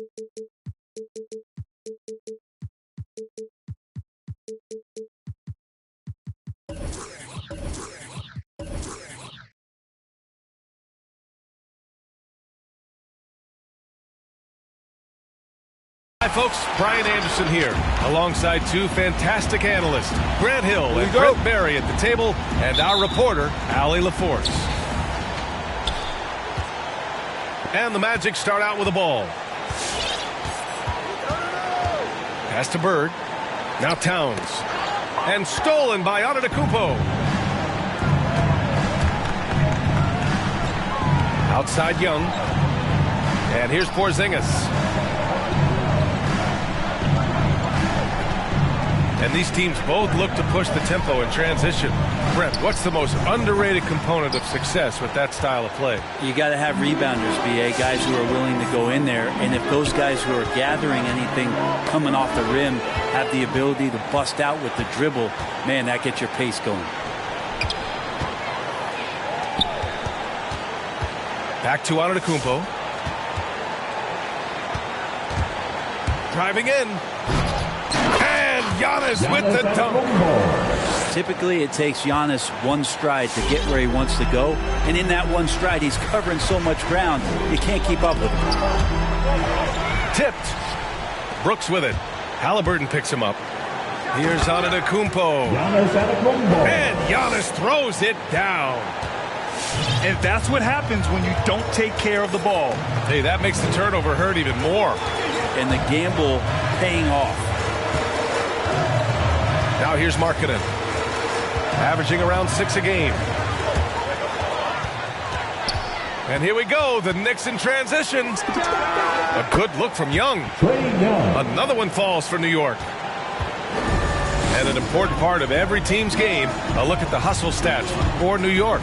Hi folks, Brian Anderson here, alongside two fantastic analysts, Grant Hill and Brent Barry at the table, and our reporter, Allie LaForce. And the Magic start out with a ball. Pass to Bird. Now Towns. And stolen by Antetokounmpo. Outside Young. And here's Porzingis. And these teams both look to push the tempo in transition. Brent, what's the most underrated component of success with that style of play? You got to have rebounders, BA, guys who are willing to go in there. And if those guys who are gathering anything coming off the rim have the ability to bust out with the dribble, man, that gets your pace going. Back to Antetokounmpo. Driving in. Giannis with the dunk. Typically, it takes Giannis one stride to get where he wants to go. And in that one stride, he's covering so much ground, you can't keep up with him. Tipped. Brooks with it. Halliburton picks him up. Here's Antetokounmpo. And Giannis throws it down. And that's what happens when you don't take care of the ball. Hey, that makes the turnover hurt even more. And the gamble paying off. Now here's Markkanen, averaging around 6 a game. And here we go, the Knicks in transition. A good look from Young. Another one falls for New York. And an important part of every team's game, a look at the hustle stats for New York.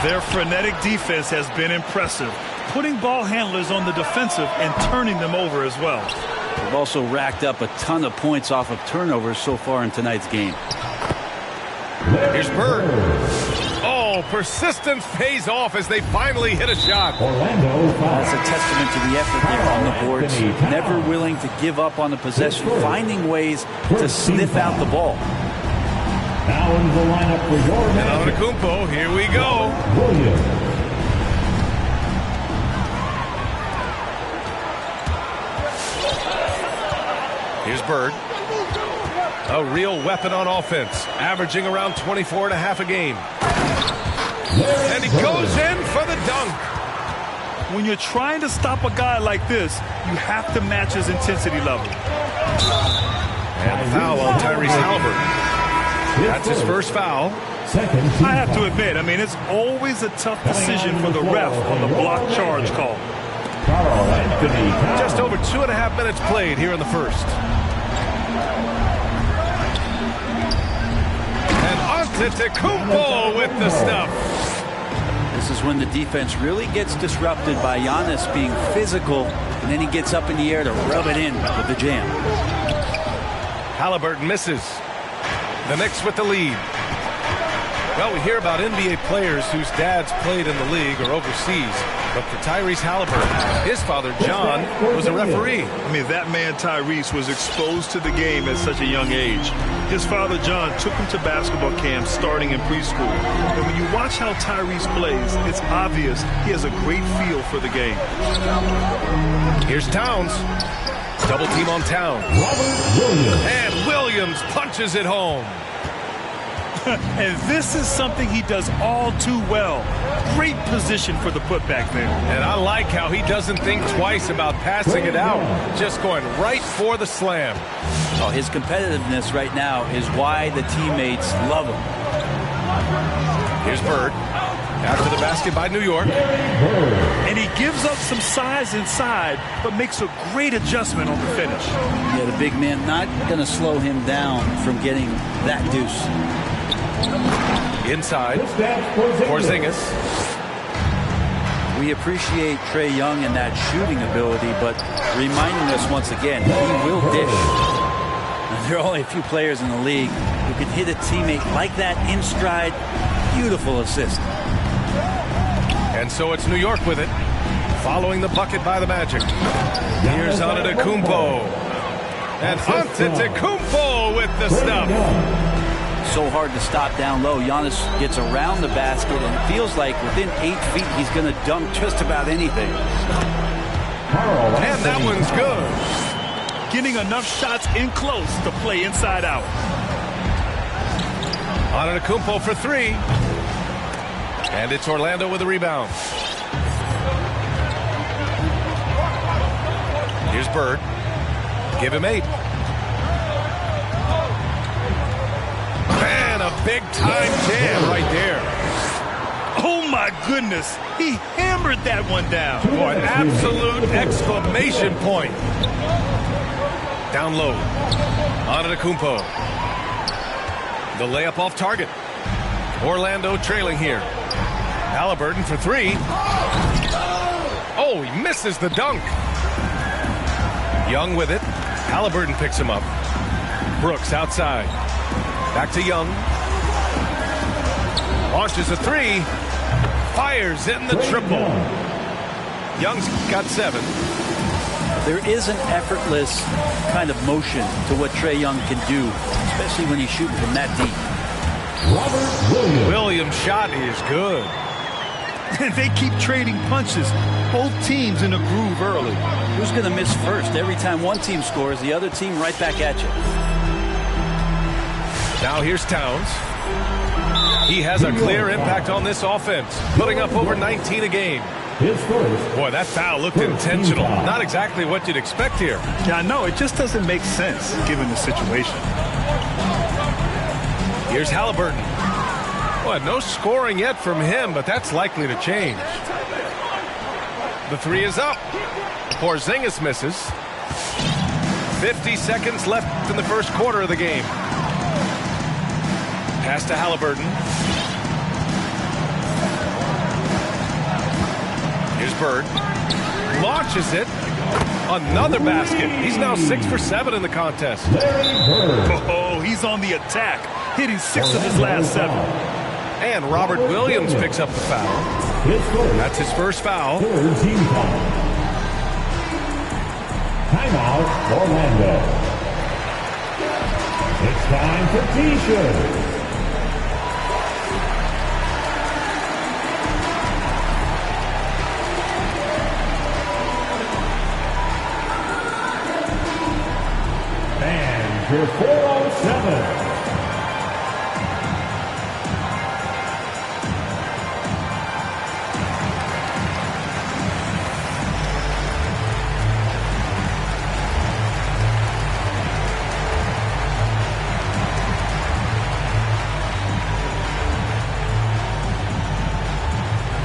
Their frenetic defense has been impressive, putting ball handlers on the defensive and turning them over as well. They've also racked up a ton of points off of turnovers so far in tonight's game. Here's Bird. Oh, persistence pays off as they finally hit a shot. That's a testament to the effort there on the boards. Never willing to give up on the possession, finding ways to sniff out the ball. Now in the lineup for your and Antetokounmpo, here we go. Williams. Here's Bird. A real weapon on offense, averaging around 24.5 a game. And he goes in for the dunk. When you're trying to stop a guy like this, you have to match his intensity level. And foul on Tyrese Halliburton. That's his first foul. I have to admit, it's always a tough decision for the ref on the block charge call. Just over 2.5 minutes played here in the first. And Antetokounmpo with the stuff. This is when the defense really gets disrupted by Giannis being physical, and then he gets up in the air to rub it in with the jam. Halliburton misses. The Knicks with the lead. Well, we hear about NBA players whose dads played in the league or overseas. But for Tyrese Halliburton, his father, John, was a referee. That man, Tyrese, was exposed to the game at such a young age. His father, John, took him to basketball camps starting in preschool. And when you watch how Tyrese plays, it's obvious he has a great feel for the game. Here's Towns. Double team on Towns. And Williams punches it home. And this is something he does all too well. Great position for the putback there. And I like how he doesn't think twice about passing it out. Just going right for the slam. Oh, his competitiveness right now is why the teammates love him. Here's Bird. After the basket by New York. And he gives up some size inside, but makes a great adjustment on the finish. Yeah, the big man not going to slow him down from getting that deuce. Inside, Porzingis. We appreciate Trae Young and that shooting ability, but reminding us once again, he will dish. There are only a few players in the league who can hit a teammate like that in stride. Beautiful assist. And so it's New York with it, following the bucket by the Magic. Antetokounmpo. And Antetokounmpo with the stuff. So hard to stop down low. Giannis gets around the basket, and it feels like within 8 feet he's going to dunk just about anything. And that one's good. Getting enough shots in close to play inside out. Antetokounmpo for three. And it's Orlando with a rebound. Here's Bird. Give him 8. And a big-time jam right there. Oh, my goodness. He hammered that one down. Boy, an absolute exclamation point. Down low. Antetokounmpo. The layup off target. Orlando trailing here. Halliburton for three. Oh, he misses the dunk. Young with it. Halliburton picks him up. Brooks outside. Back to Young. Launches a three. Fires in the triple. Young's got 7. There is an effortless kind of motion to what Trae Young can do, especially when he's shooting from that deep. Williams' shot is good. They keep trading punches. Both teams in a groove early. Who's going to miss first? Every time one team scores, the other team right back at you. Now here's Towns. He has a clear impact on this offense, putting up over 19 a game. Boy, that foul looked intentional. Not exactly what you'd expect here. Yeah, I know. It just doesn't make sense given the situation. Here's Halliburton. Well, no scoring yet from him, but that's likely to change. The three is up. Porzingis misses. 50 seconds left in the first quarter of the game. Pass to Halliburton. Here's Bird. Launches it. Another basket. He's now 6 for 7 in the contest. Oh, he's on the attack, hitting 6 of his last 7. And Robert Williams picks up the foul. That's his first foul. Timeout, Orlando. It's time for T-shirt. Your 407.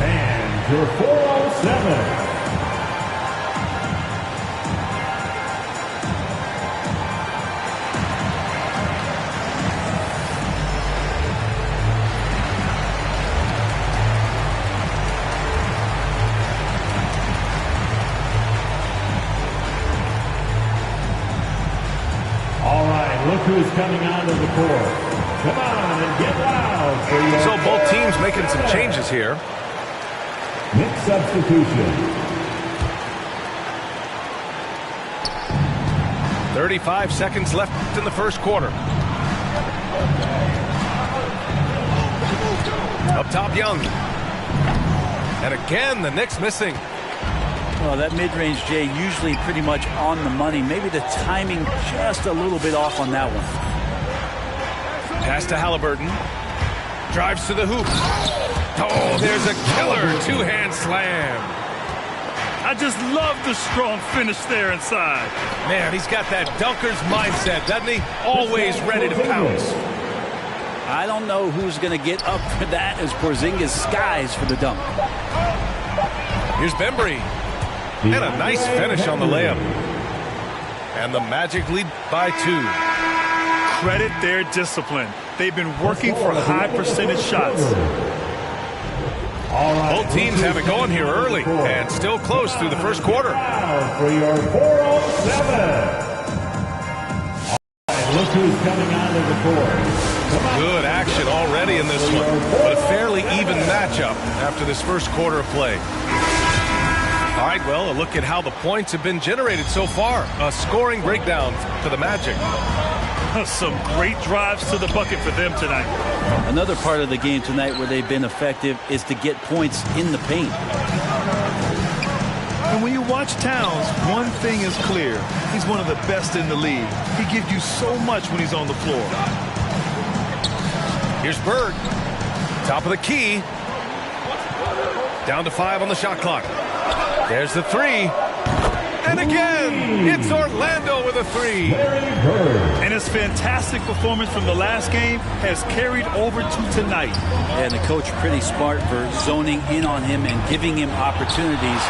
And your 407. Look who's coming onto the court. Come on and get loud for your... So both teams making some changes here. Knicks substitution. 35 seconds left in the first quarter. Up top, Young. And again, the Knicks missing. Well, that mid-range, Jay, usually pretty much on the money. Maybe the timing just a little bit off on that one. Pass to Halliburton. Drives to the hoop. Oh, there's a killer two-hand slam. I just love the strong finish there inside. Man, he's got that dunker's mindset, doesn't he? Always ready to pounce. I don't know who's going to get up for that as Porzingis skies for the dunk. Here's Bembry. And a nice finish on the layup. And the Magic lead by 2. Credit their discipline. They've been working for high percentage shots. Both teams have it going here early and still close through the first quarter. For your 407. Look who's coming onto the court. Good action already in this one, but a fairly even matchup after this first quarter of play. All right, well, a look at how the points have been generated so far. A scoring breakdown for the Magic. Some great drives to the bucket for them tonight. Another part of the game tonight where they've been effective is to get points in the paint. And when you watch Towns, one thing is clear. He's one of the best in the league. He gives you so much when he's on the floor. Here's Bird. Top of the key. Down to 5 on the shot clock. There's the 3. And again, it's Orlando with a 3. And his fantastic performance from the last game has carried over to tonight. And the coach pretty smart for zoning in on him and giving him opportunities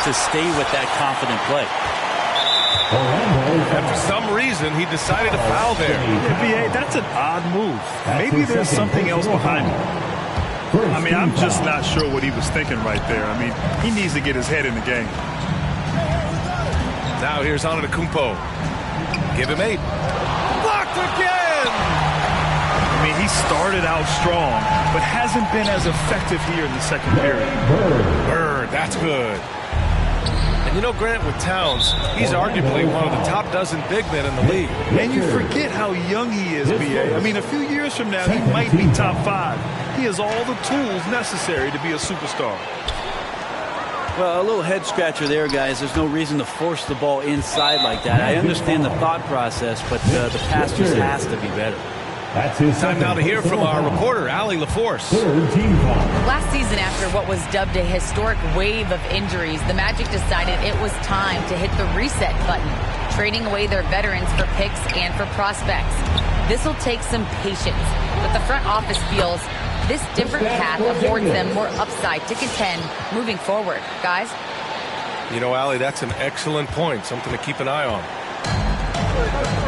to stay with that confident play. And for some reason, he decided to foul there. Yeah, B.A., that's an odd move. Maybe there's something else behind it. I mean, I'm just not sure what he was thinking right there. I mean, he needs to get his head in the game. Now here's Antetokounmpo. Give him 8. Blocked again! I mean, he started out strong, but hasn't been as effective here in the second period. Bird, that's good. And you know, Grant, with Towns, he's arguably one of the top dozen big men in the league. And you forget how young he is, B.A. I mean, a few years from now, he might be top 5. He has all the tools necessary to be a superstar. Well, a little head scratcher there, guys. There's no reason to force the ball inside like that. I understand the thought process, but the pass just has to be better. Time now to hear from our reporter, Allie LaForce. Last season, after what was dubbed a historic wave of injuries, the Magic decided it was time to hit the reset button, trading away their veterans for picks and for prospects. This will take some patience, but the front office feels this different path affords them more upside to contend moving forward. Guys? You know, Allie, that's an excellent point. Something to keep an eye on.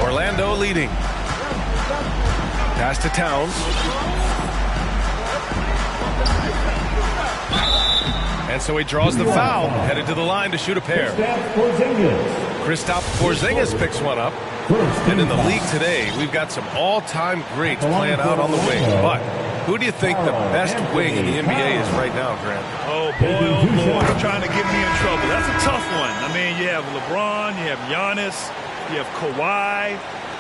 Orlando leading. Pass to Towns. And so he draws the foul, headed to the line to shoot a pair. Kristaps Porzingis picks one up. And in the league today, we've got some all-time greats playing out on the wing. But who do you think the best wing in the NBA is right now, Grant? Oh, boy, trying to get me in trouble. That's a tough one. I mean, you have LeBron, you have Giannis, you have Kawhi,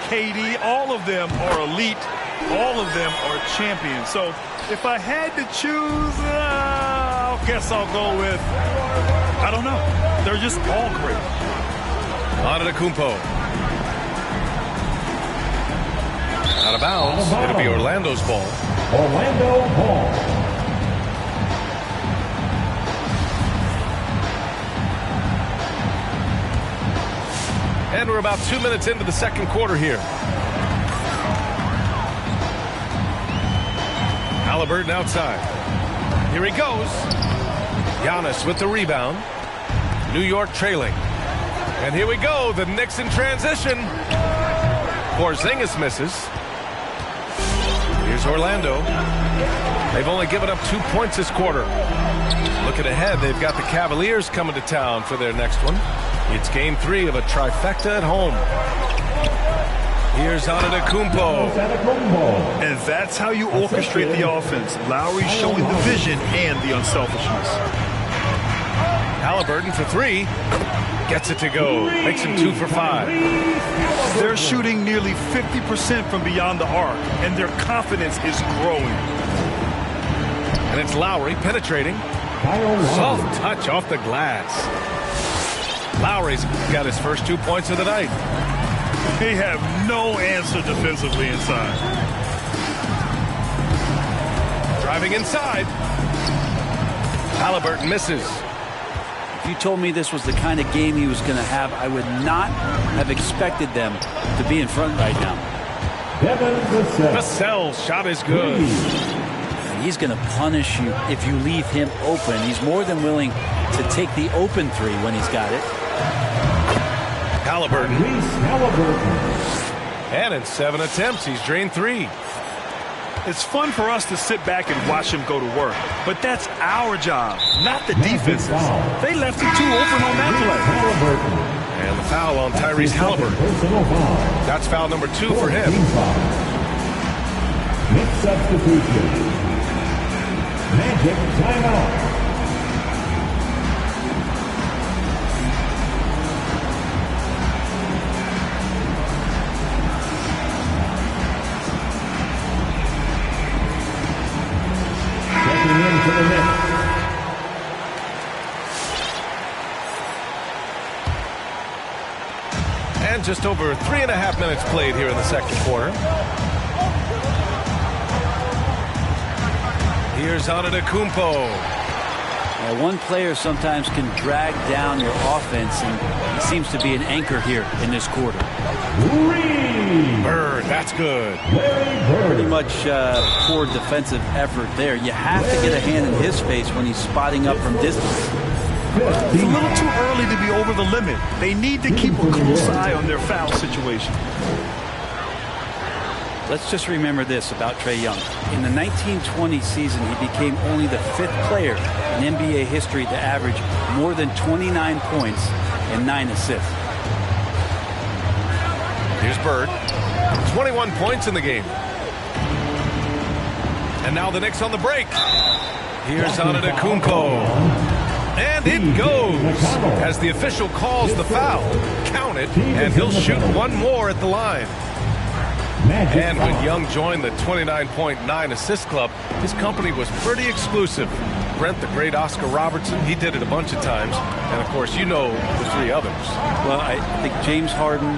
KD. All of them are elite. All of them are champions. So if I had to choose, I guess I'll go with, I don't know. They're just all great. Antetokounmpo. Out of bounds. It'll be Orlando's ball. Orlando ball. And we're about 2 minutes into the second quarter here. Halliburton outside. Here he goes. Giannis with the rebound. New York trailing. And here we go. The Knicks in transition. Porzingis misses. Here's Orlando. They've only given up 2 points this quarter. Looking ahead, they've got the Cavaliers coming to town for their next one. It's game 3 of a trifecta at home. Here's Antetokounmpo. And that's how you orchestrate the offense. Lowry showing the vision and the unselfishness. Halliburton for 3. Gets it to go. Makes him 2 for 5. They're shooting nearly 50% from beyond the arc, and their confidence is growing. And it's Lowry penetrating. Soft touch off the glass. Lowry's got his first 2 points of the night. They have no answer defensively inside. Driving inside. Halliburton misses. If you told me this was the kind of game he was going to have, I would not have expected them to be in front right now. Vassell's shot is good. He's going to punish you if you leave him open. He's more than willing to take the open 3 when he's got it. Halliburton. And in 7 attempts, he's drained 3. It's fun for us to sit back and watch him go to work, but that's our job, not the defense's. They left him too open on that play. And the foul on Tyrese Halliburton. That's foul number 2 for him. Next substitution. Magic timeout. And just over 3.5 minutes played here in the second quarter. Here's Antetokounmpo. One player sometimes can drag down your offense, and he seems to be an anchor here in this quarter. Bird, that's good. Pretty much poor defensive effort there. You have to get a hand in his face when he's spotting up from distance. It's a little too early to be over the limit. They need to keep a close eye on their foul situation. Let's just remember this about Trae Young. In the 1920 season, he became only the 5th player in NBA history to average more than 29 points and 9 assists. Here's Bird. 21 points in the game. And now the Knicks on the break. Here's Antetokounmpo. And it goes as the official calls the foul. Count it, and he'll shoot one more at the line. And when Young joined the 29.9 assist club, his company was pretty exclusive. Brent, the great Oscar Robertson, he did it a bunch of times. And, of course, you know the 3 others. Well, I think James Harden,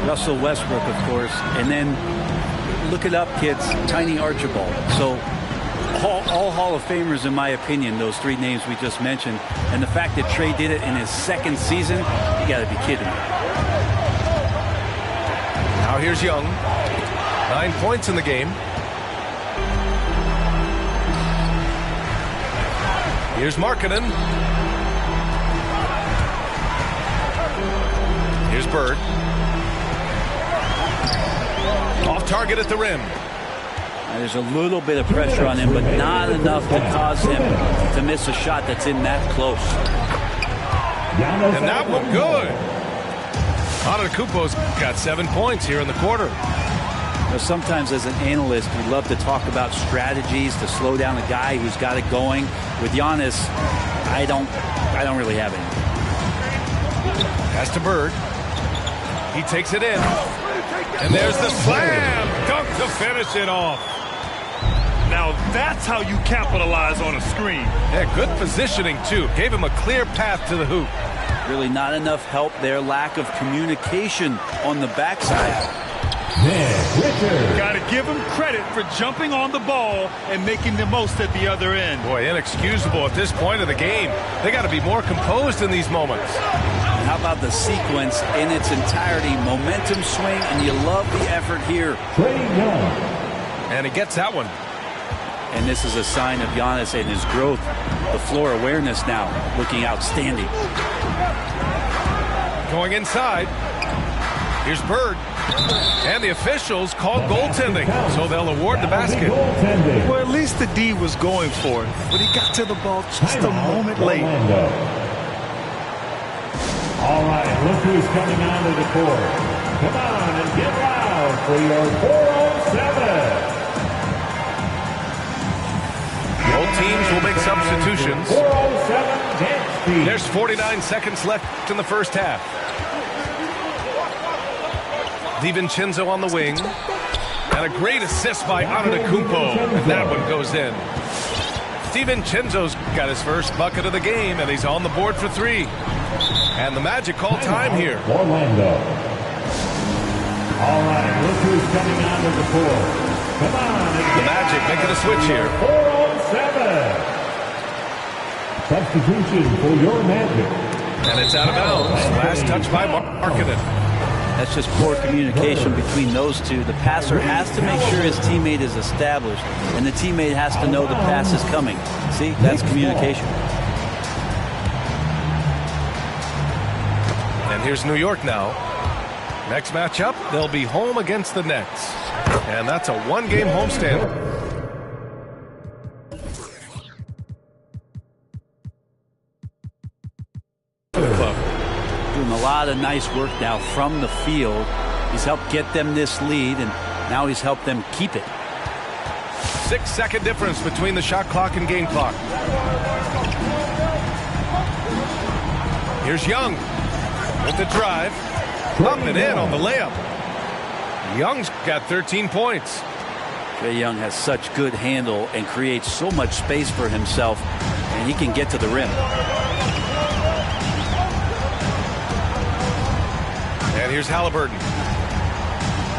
Russell Westbrook, of course, and then look it up, kids, Tiny Archibald. So all Hall of Famers, in my opinion, those 3 names we just mentioned. And the fact that Trae did it in his 2nd season, you got to be kidding me. Now here's Young. 9 points in the game. Here's Markkanen. Here's Bird. Off target at the rim. There's a little bit of pressure on him, but not enough to cause him to miss a shot that's in that close. And that one good. Antetokounmpo's got 7 points here in the quarter. Now, sometimes as an analyst, we love to talk about strategies to slow down a guy who's got it going. With Giannis, I don't really have any. Pass to Bird. He takes it in. And there's the slam dunk to finish it off. Now that's how you capitalize on a screen. Yeah, good positioning, too. Gave him a clear path to the hoop. Really not enough help there. Lack of communication on the backside. Got to give him credit for jumping on the ball and making the most at the other end. Boy, inexcusable at this point of the game. They got to be more composed in these moments. And how about the sequence in its entirety? Momentum swing, and you love the effort here. And he gets that one. And this is a sign of Giannis and his growth. The floor awareness now looking outstanding. Going inside. Here's Bird. And the officials called goaltending, so they'll award the basket. Well, at least the D was going for it, but he got to the ball just a moment late. All right, look who's coming onto the court. Come on and get loud for your 407. Both teams will make substitutions. 407 dance team. There's 49 seconds left in the first half. DiVincenzo on the wing. And a great assist by Antetokounmpo. And that one goes in. DiVincenzo's got his first bucket of the game, and he's on the board for 3. And the Magic call time here. Orlando. All right, look who's coming onto the court. Come on. The Magic making a switch here. 407. Substitution for your Magic. And it's out of bounds. Last touch by Markkanen. That's just poor communication between those two. The passer has to make sure his teammate is established, and the teammate has to know the pass is coming. See, that's communication. And here's New York now. Next matchup, they'll be home against the Nets. And that's a 1-game homestand. Doing a lot of nice work now from the field. He's helped get them this lead, and now he's helped them keep it. 6-second difference between the shot clock and game clock. Here's Young with the drive. Up and in on the layup. Young's got 13 points. Trae Young has such good handle and creates so much space for himself, and he can get to the rim. And here's Halliburton.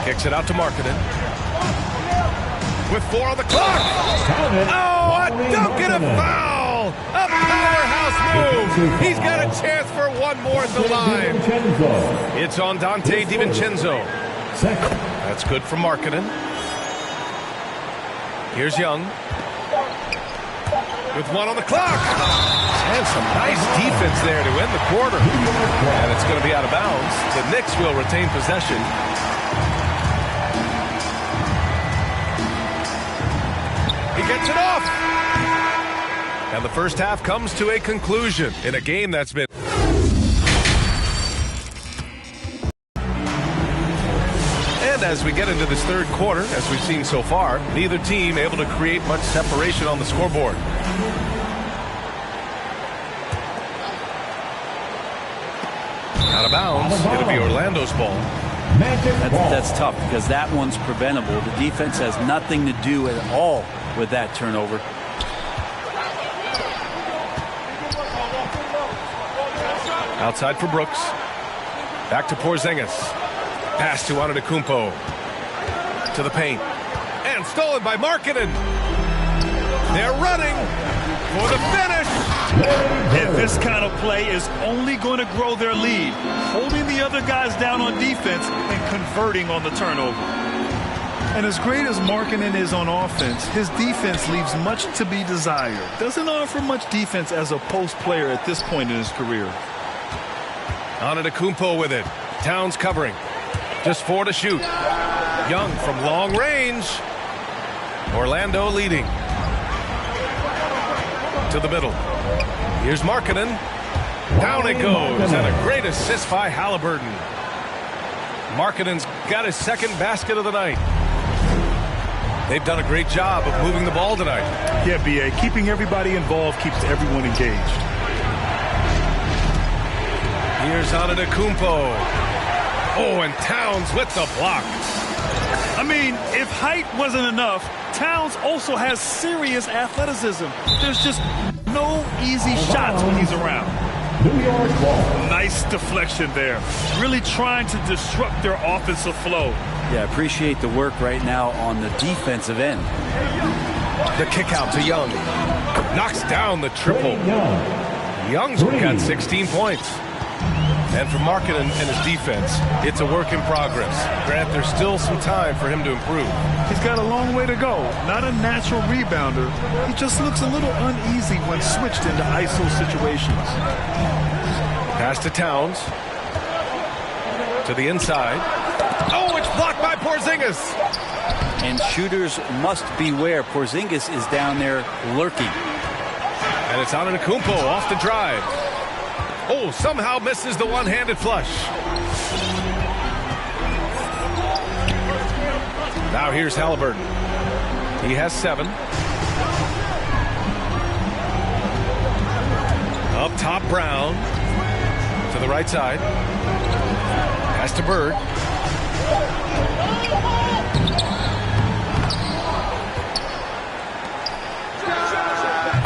Kicks it out to Markkanen. With 4 on the clock. Oh, a dunk and a foul. A powerhouse move. He's got a chance for one more at the line. It's on Dante DiVincenzo. That's good for Markkanen. Here's Young. With 1 on the clock. And some nice defense there to end the quarter. And it's going to be out of bounds. The Knicks will retain possession. He gets it off. And the first half comes to a conclusion in a game that's been... And as we get into this third quarter, as we've seen so far, neither team able to create much separation on the scoreboard. Out of bounds. It'll be Orlando's ball. That's tough because that one's preventable. The defense has nothing to do at all with that turnover. Outside for Brooks. Back to Porzingis. Pass to Antetokounmpo. To the paint. And stolen by Markkanen. They're running for the finish. And this kind of play is only going to grow their lead. Holding the other guys down on defense and converting on the turnover. And as great as Markkanen is on offense, his defense leaves much to be desired. Doesn't offer much defense as a post player at this point in his career. Antetokounmpo with it. Towns covering. Just 4 to shoot. Young from long range. Orlando leading. To the middle. Here's Markkanen. Down it goes. And a great assist by Halliburton. Markkanen's got his second basket of the night. They've done a great job of moving the ball tonight. Yeah, B.A. Keeping everybody involved keeps everyone engaged. Here's Antetokounmpo. Oh, and Towns with the block. I mean, if height wasn't enough, Towns also has serious athleticism. There's just no easy shots when he's around. Nice deflection there. Really trying to disrupt their offensive flow. Yeah, appreciate the work right now on the defensive end. The kick out to Young. Knocks down the triple. Young's got 16 points. And for Markkanen and his defense, it's a work in progress. Grant, there's still some time for him to improve. He's got a long way to go. Not a natural rebounder. He just looks a little uneasy when switched into ISO situations. Pass to Towns. To the inside. Oh, it's blocked by Porzingis. And shooters must beware. Porzingis is down there lurking. And it's Antetokounmpo off the drive. Oh, somehow misses the one-handed flush. Now here's Halliburton. He has 7. Up top, Brown. To the right side. Pass to Bird.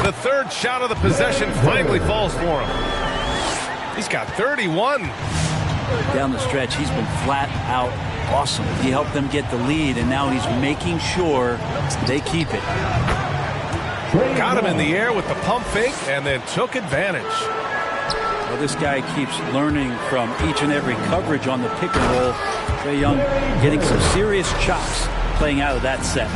The third shot of the possession finally falls for him. He's got 31. Down the stretch, he's been flat out awesome. He helped them get the lead, and now he's making sure they keep it. Got him in the air with the pump fake and then took advantage. Well, this guy keeps learning from each and every coverage on the pick and roll. Trae Young getting some serious chops playing out of that set.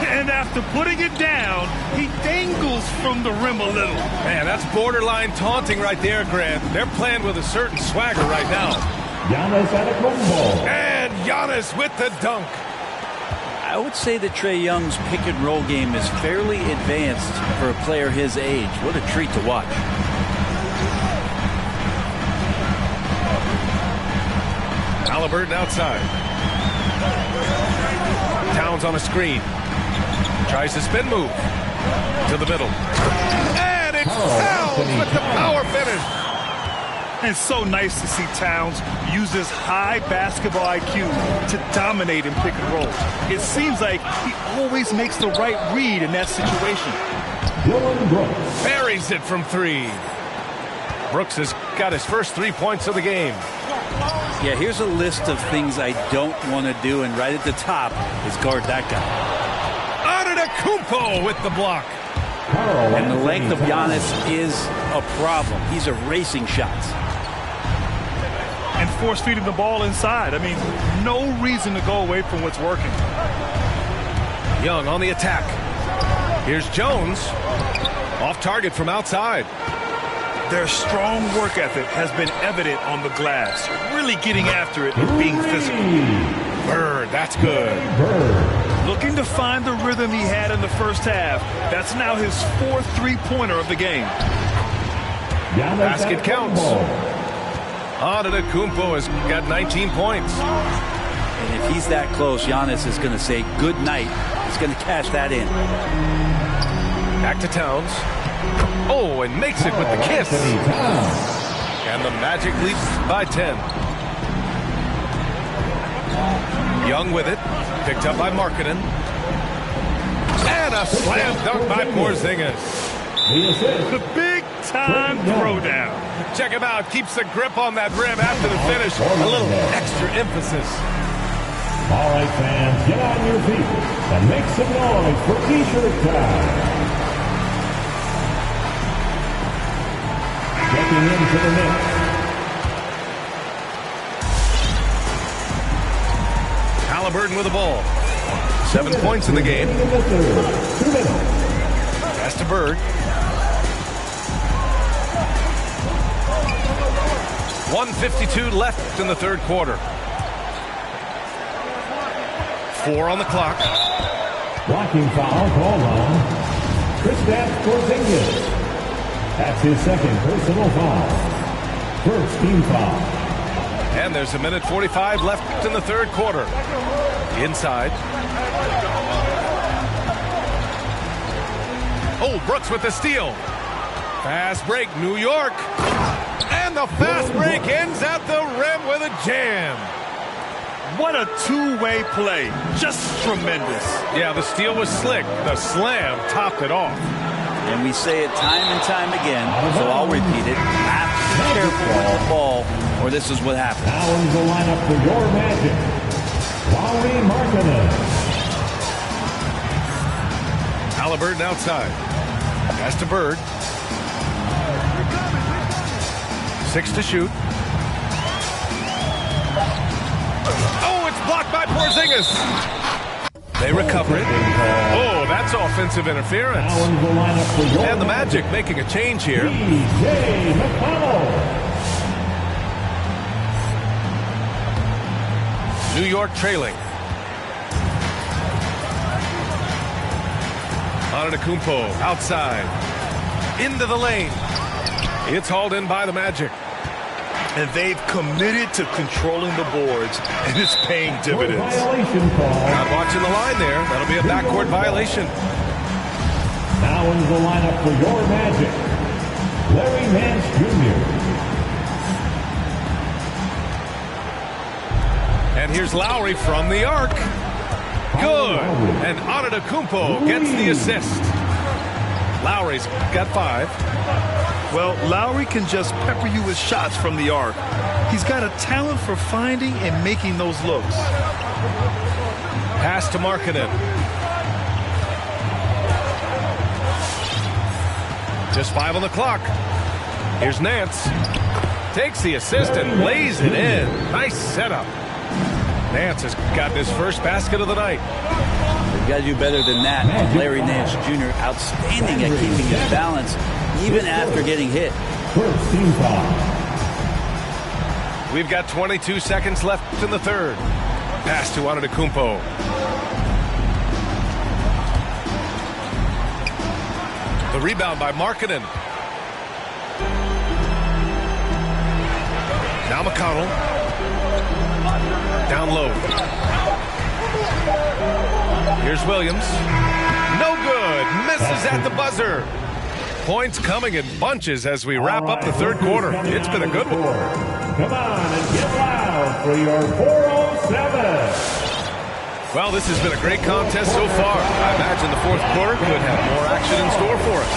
And after putting it down, he dangles from the rim a little. Man, that's borderline taunting right there, Grant. They're playing with a certain swagger right now. And Giannis with the dunk. I would say that Trae Young's pick and roll game is fairly advanced for a player his age. What a treat to watch. Halliburton outside. Towns on a screen. Tries to spin move. To the middle. And it's Towns with the power finish. It's so nice to see Towns use his high basketball IQ to dominate in pick and roll. It seems like he always makes the right read in that situation. Buries it from 3. Brooks has got his first 3 points of the game. Yeah, here's a list of things I don't want to do, and right at the top is guard that guy. Antetokounmpo with the block. And the length of Giannis is a problem. He's erasing shots. And force-feeding the ball inside. I mean, no reason to go away from what's working. Young on the attack. Here's Jones. Off target from outside. Their strong work ethic has been evident on the glass. Really getting after it and being physical. Bird, that's good. Looking to find the rhythm he had in the first half. That's now his 4th three-pointer of the game. Basket counts. Antetokounmpo has got 19 points. And if he's that close, Giannis is going to say good night. He's going to cash that in. Back to Towns. Oh, and makes it with the kiss. And the Magic leads by 10. Young with it. Picked up by Markkanen. And a slam dunk by Porzingis. The big-time throwdown. Check him out. Keeps the grip on that rim after the finish. A little extra emphasis. All right, fans, get on your feet and make some noise for T-shirt time. Checking into the Knicks. Halliburton with the ball. 7 points in the game. Pass to Bird. 1:52 left in the third quarter. 4 on the clock. Blocking foul called on Kristaps Porzingis. That's his second personal foul. First team foul. And there's 1:45 left in the third quarter. Inside. Oh, Brooks with the steal. Fast break, New York. And the fast break ends at the rim with a jam. What a two-way play. Just tremendous. Yeah, the steal was slick. The slam topped it off. And we say it time and time again, so I'll repeat it. Have to be careful with the ball, or this is what happens. Now in the lineup for your Magic, Lauri Markkanen. Halliburton outside. Pass to Bird. 6 to shoot. Oh, it's blocked by Porzingis. They recover it. Oh, that's offensive interference. Now in the lineup for your And the Magic making a change here. T.J. McConnell. New York trailing. Antetokounmpo outside. Into the lane. It's hauled in by the Magic. And they've committed to controlling the boards, and it's paying dividends. Violation call. Not watching the line there. That'll be a backcourt violation. Now in the lineup for your Magic, Larry Nance Jr. And here's Lowry from the arc. Good. And Antetokounmpo gets the assist. Lowry's got 5. Well, Lowry can just pepper you with shots from the arc. He's got a talent for finding and making those looks. Pass to Markkanen. Just 5 on the clock. Here's Nance. Takes the assist and lays it in. Nice setup. Nance has gotten his first basket of the night. They've got to do better than that. And Larry Nance Jr. outstanding at keeping his balance even after getting hit. First team foul. We've got 22 seconds left in the third. Pass to Antetokounmpo. The rebound by Markkanen. Now McConnell. Down low. Here's Williams. No good. Misses at the buzzer. Points coming in bunches as we wrap up the third quarter. It's been a good one. Come on and get loud for your 407. Well, this has been a great contest so far. I imagine the fourth quarter could have more action in store for us.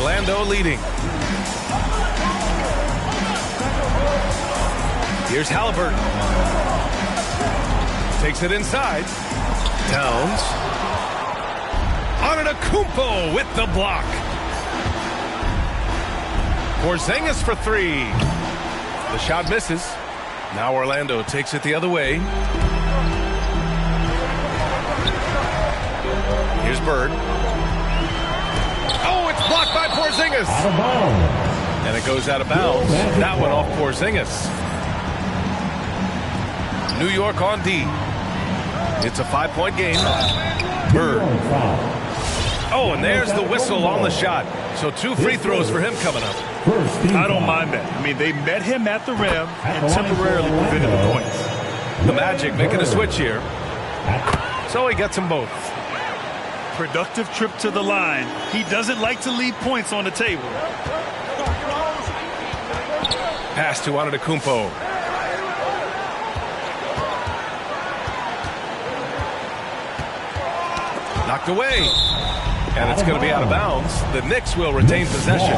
Orlando leading. Here's Halliburton. Takes it inside. Towns. Antetokounmpo with the block. Porzingis for three. The shot misses. Now Orlando takes it the other way. Here's Bird. Oh, it's blocked by Porzingis. And it goes out of bounds. That one off Porzingis. New York on D. It's a 5-point game. Bird. Oh, and there's the whistle on the shot. So 2 free throws for him coming up. I don't mind that. I mean, they met him at the rim and temporarily prevented the points. The Magic making a switch here. So he gets them both. Productive trip to the line. He doesn't like to leave points on the table. Pass to Antetokounmpo. Knocked away. And it's going to be out of bounds. The Knicks will retain possession.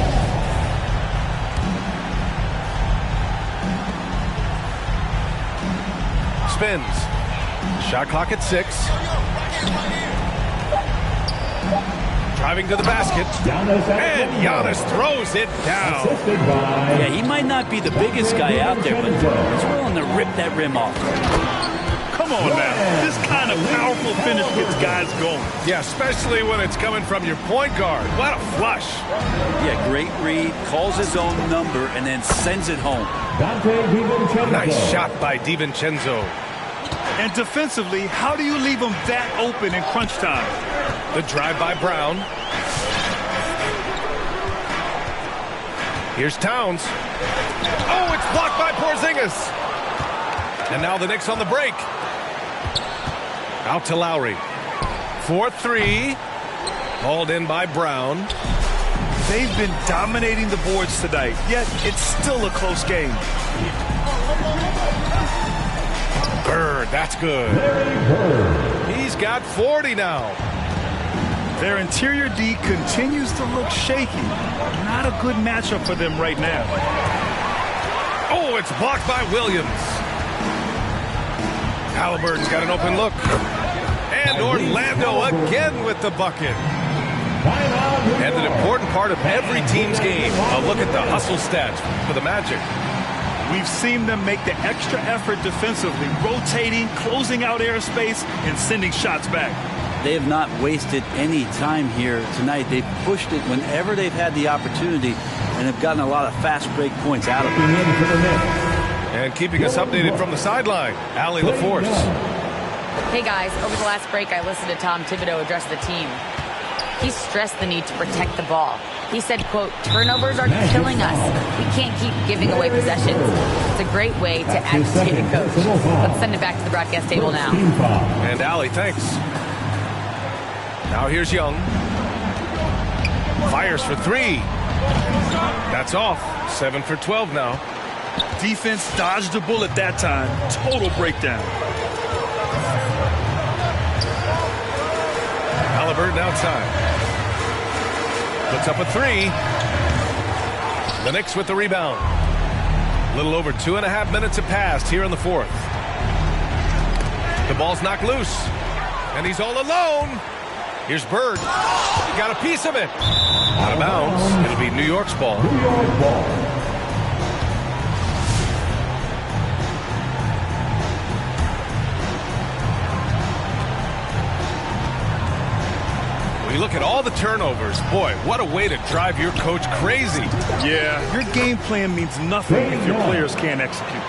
Spins. Shot clock at 6. Driving to the basket. And Giannis throws it down. Yeah, he might not be the biggest guy out there, but he's willing to rip that rim off. Come on now. This kind of powerful finish gets guys going. Yeah, especially when it's coming from your point guard. What a flush. Yeah, great read, calls his own number, and then sends it home. Nice shot by DiVincenzo. And defensively, how do you leave them that open in crunch time? The drive by Brown. Here's Towns. Oh, it's blocked by Porzingis. And now the Knicks on the break. Out to Lowry. 4-3. Hauled in by Brown. They've been dominating the boards tonight, yet it's still a close game. Bird, that's good. He's got 40 now. Their interior D continues to look shaky. Not a good matchup for them right now. Oh, it's blocked by Williams. Halliburton's got an open look. And Orlando again with the bucket. And an important part of every team's game. A look at the hustle stats for the Magic. We've seen them make the extra effort defensively, rotating, closing out airspace, and sending shots back. They have not wasted any time here tonight. They've pushed it whenever they've had the opportunity and have gotten a lot of fast break points out of it. And keeping us updated from the sideline, Allie LaForce. Hey guys, over the last break I listened to Tom Thibodeau address the team. He stressed the need to protect the ball. He said, quote, turnovers are killing us. We can't keep giving away possessions. It's a great way to agitate a coach. Let's send it back to the broadcast table now. And Allie, thanks. Now here's Young. Fires for 3. That's off. 7 for 12 now. Defense dodged a bullet that time. Total breakdown. Halliburton outside. Puts up a 3. The Knicks with the rebound. A little over 2.5 minutes have passed here in the 4th. The ball's knocked loose. And he's all alone. Here's Bird. He got a piece of it. Out of bounds. It'll be New York's ball. We look at all the turnovers. Boy, what a way to drive your coach crazy. Yeah, your game plan means nothing if your players can't execute.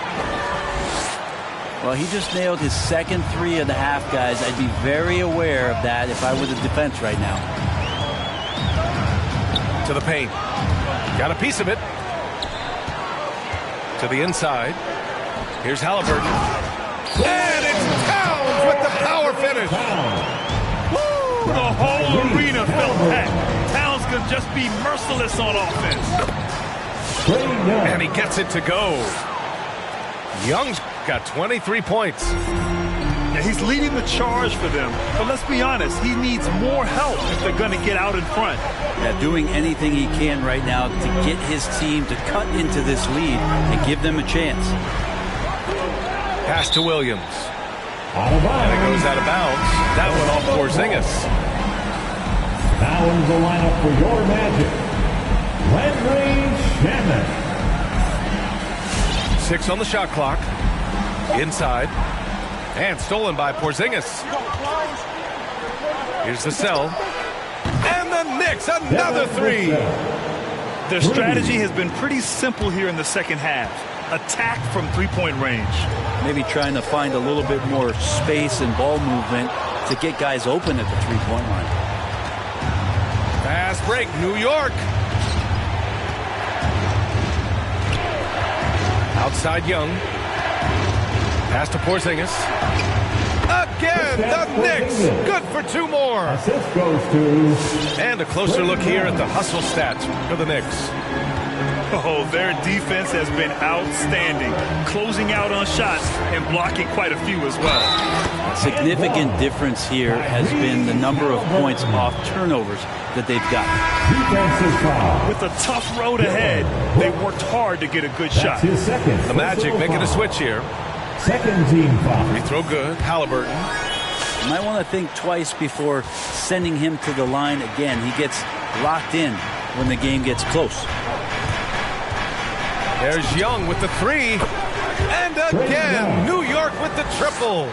Well, he just nailed his second 3 of the half, guys. I'd be very aware of that if I were the defense right now. To the paint. Got a piece of it. To the inside. Here's Halliburton. And it's Towns with the power finish. Woo! The whole arena felt packed. Towns could just be merciless on offense. And he gets it to go. Young's got 23 points. He's leading the charge for them. But let's be honest, he needs more help if they're going to get out in front. Yeah, doing anything he can right now to get his team to cut into this lead and give them a chance. Pass to Williams. And it goes out of bounds. That one off Porzingis. Now in the lineup for your Magic, Landry Shamet. 6 on the shot clock. Inside. And stolen by Porzingis. Here's the cell. And the Knicks, another 3. Their strategy has been pretty simple here in the second half. Attack from three-point range. Maybe trying to find a little bit more space and ball movement to get guys open at the three-point line. Fast break, New York. Outside Young. Pass to Porzingis. Again, the Knicks. Good for 2 more. Assist goes to... And a closer look here at the hustle stats for the Knicks. Oh, their defense has been outstanding. Closing out on shots and blocking quite a few as well. Significant difference here has been the number of points off turnovers that they've got. With a tough road ahead, they worked hard to get a good shot. The Magic making a switch here. Second team foul. Free throw good. Halliburton. You might want to think twice before sending him to the line again. He gets locked in when the game gets close. There's Young with the 3. And again, New York with the triple.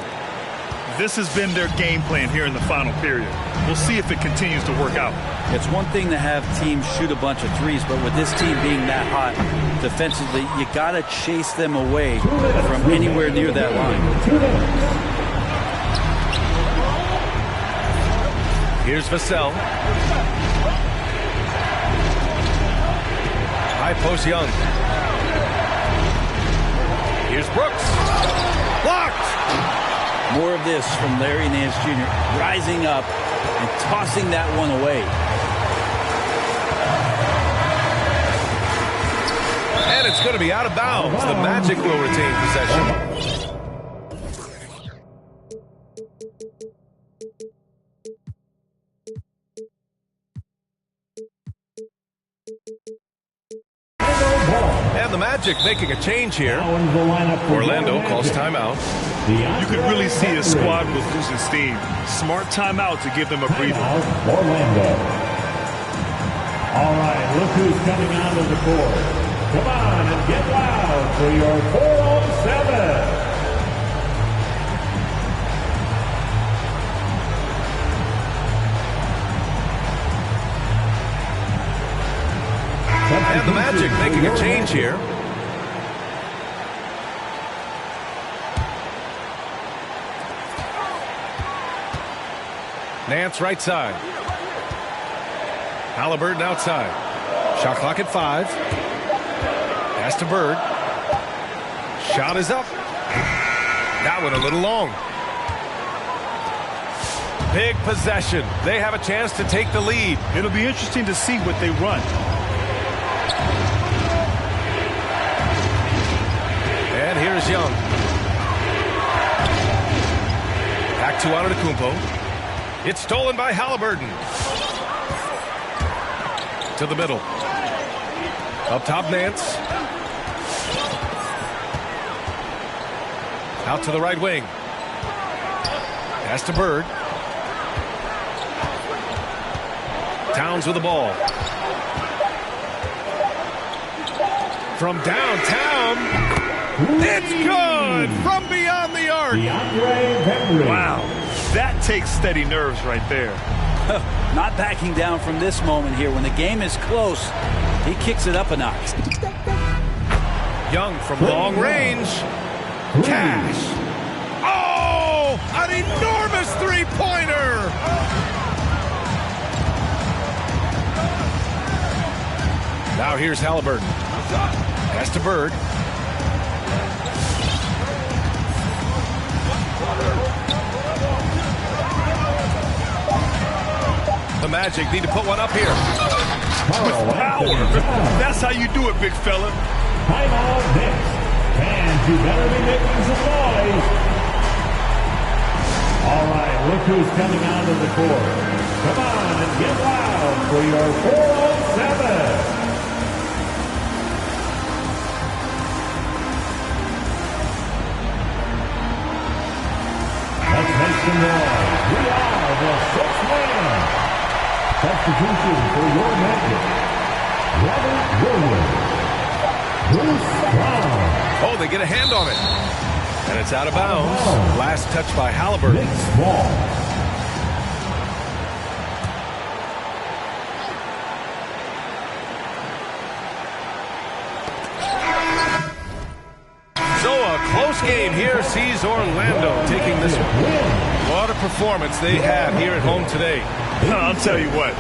This has been their game plan here in the final period. We'll see if it continues to work out. It's one thing to have teams shoot a bunch of threes, but with this team being that hot defensively, you got to chase them away from anywhere near that line. Here's Vassell. High post Young. Here's Brooks. Blocked. More of this from Larry Nance Jr. rising up and tossing that one away. And it's going to be out of bounds. The Magic will retain possession. And the Magic making a change here. Orlando calls timeout. You could really see his squad was losing steam. Smart timeout to give them a breather. Orlando. All right, look who's coming onto the court. Come on and get loud for your 4-on-7. And the Magic making a change here. Nance right side. Halliburton outside. Shot clock at 5. Pass to Bird. Shot is up. That one a little long. Big possession. They have a chance to take the lead. It'll be interesting to see what they run. And here's Young. Back to Antetokounmpo. It's stolen by Halliburton. To the middle. Up top, Nance. Out to the right wing. Pass to Bird. Towns with the ball. From downtown. It's good from beyond the arc. Wow. That takes steady nerves right there. Not backing down from this moment here. When the game is close, he kicks it up a notch. Young from long range. Cash. Oh, an enormous three-pointer. Now here's Halliburton. Pass to Bird. The Magic need to put one up here. With power. That's how you do it, big fella. Timeout Knicks. Fans, you better be making some noise. right, look who's coming onto the court. Come on and get loud for your 407. Let's make some noise. We are the sixth man. Substitution for your Magic. Robert Williams. Bruce Brown. Oh, they get a hand on it. And it's out of bounds. Last touch by Halliburton. Knicks ball. So a close game here sees Orlando taking this one. What a performance they had here at home today. I'll tell you what,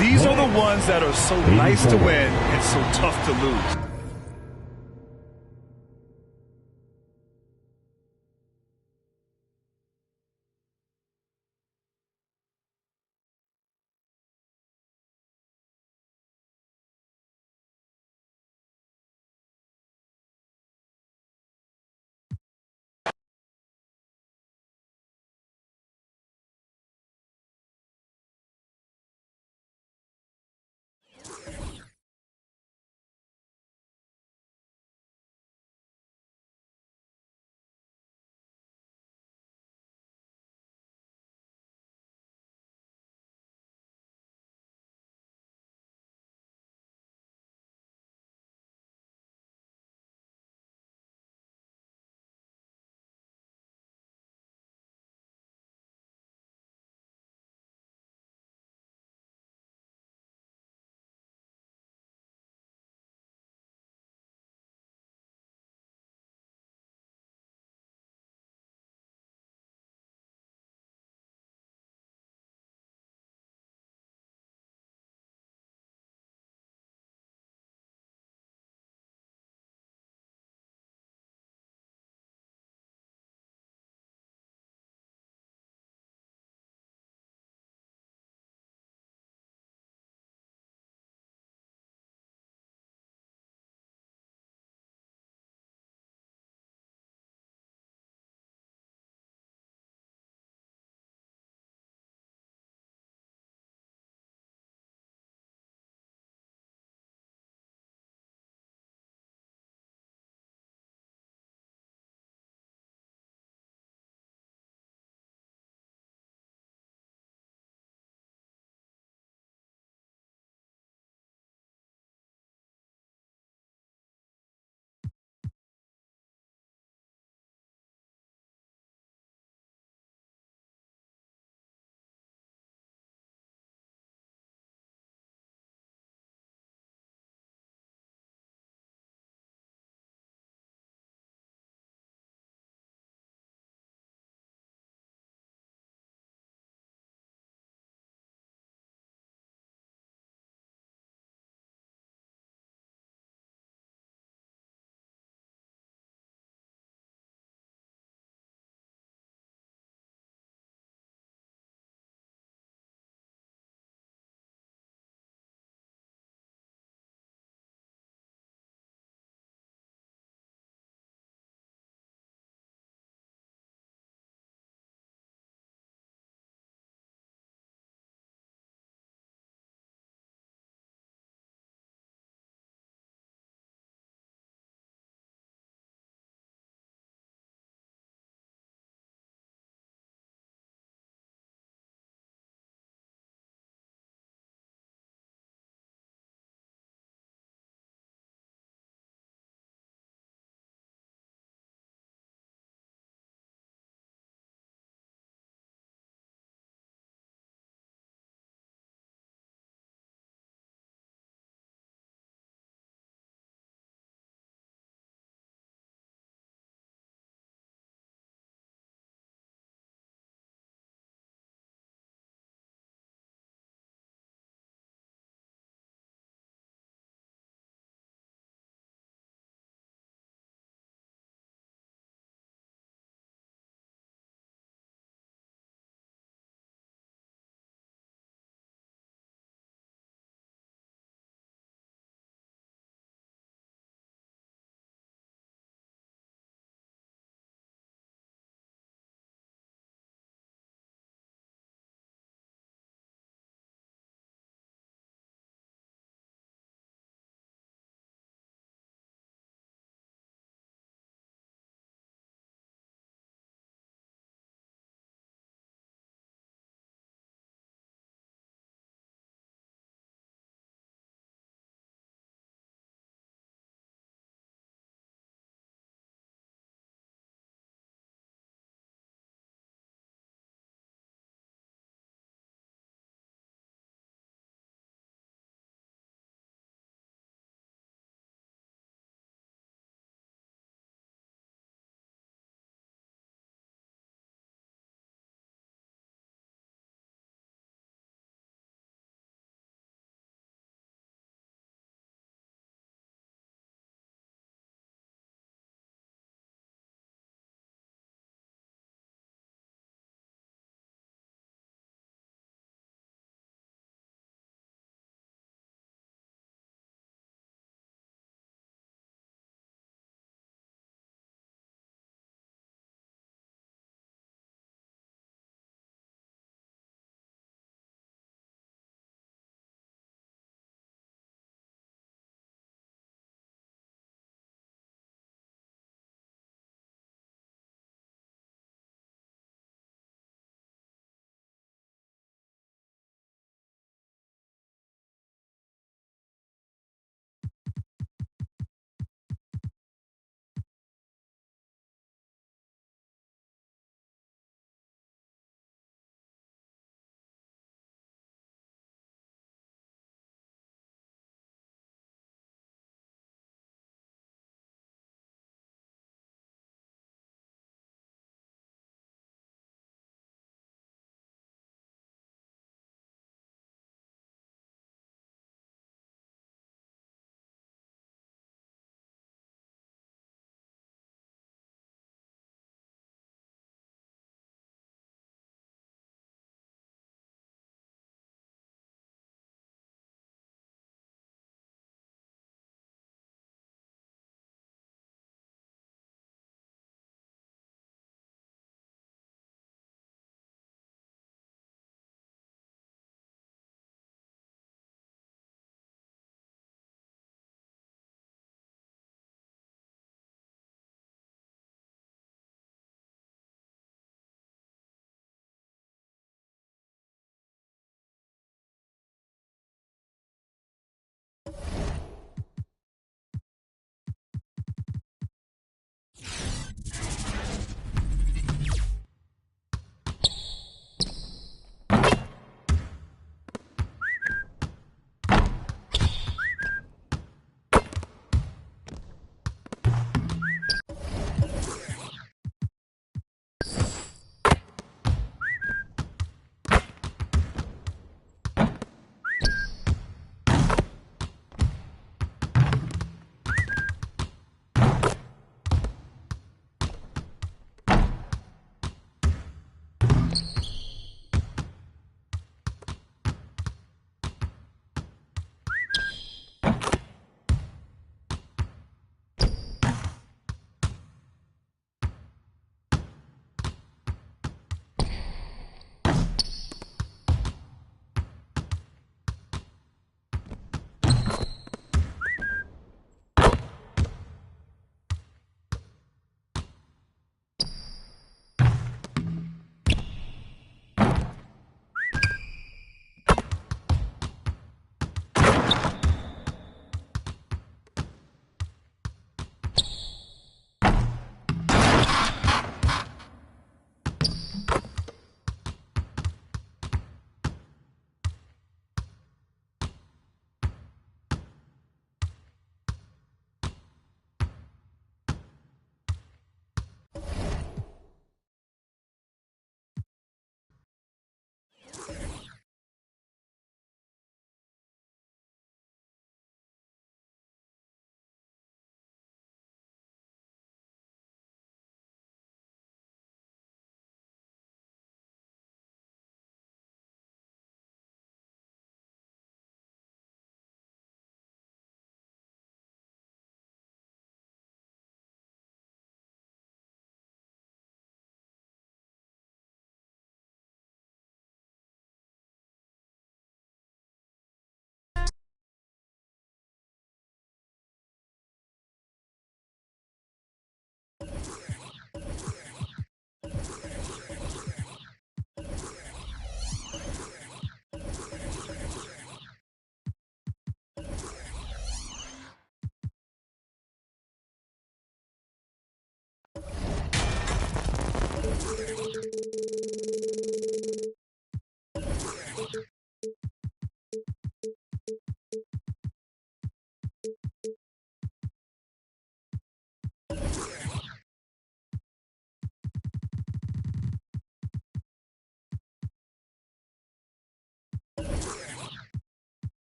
these are the ones that are so nice to win and so tough to lose.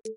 On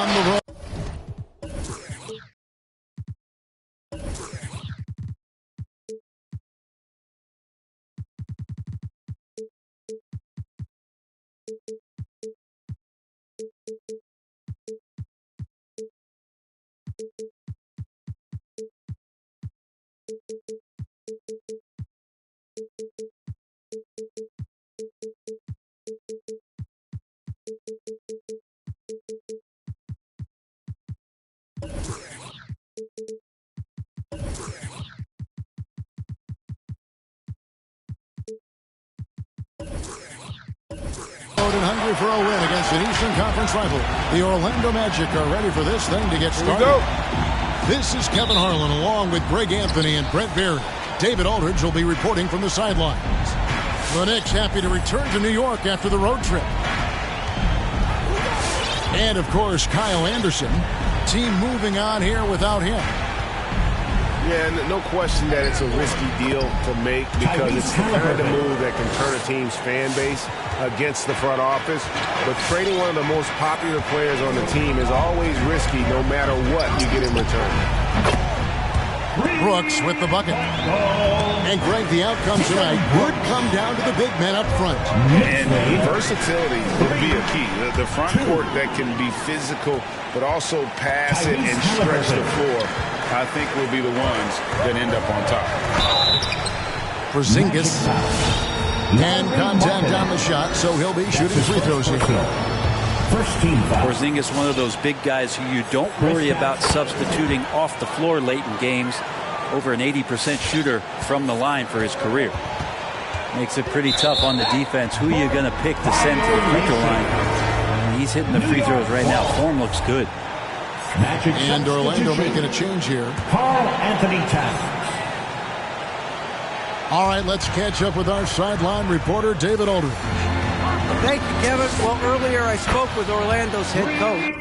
the road. And hungry for a win against an Eastern Conference rival. The Orlando Magic are ready for this thing to get started. This is Kevin Harlan along with Greg Anthony and Brent Barry. David Aldridge will be reporting from the sidelines. The Knicks happy to return to New York after the road trip. And, of course, Kyle Anderson. Team moving on here without him. Yeah, no question that it's a risky deal to make because it's the kind of move that can turn a team's fan base against the front office. But trading one of the most popular players on the team is always risky no matter what you get in return. Brooks with the bucket. And Greg, the outcome tonight would come down to the big men up front. And versatility will be a key. The front court that can be physical but also pass it and stretch the floor, I think will be the ones that end up on top. Porzingis. And contact on the shot, so he'll be shooting free throws here. Porzingis, one of those big guys who you don't worry about substituting off the floor late in games. Over an 80% shooter from the line for his career. Makes it pretty tough on the defense. Who are you going to pick to send to the free throw line? And he's hitting the free throws right now. Form looks good. And Orlando making a change here. Carl Anthony Towns. All right, let's catch up with our sideline reporter, David Aldridge. Thank you, Kevin. Well, earlier I spoke with Orlando's head coach.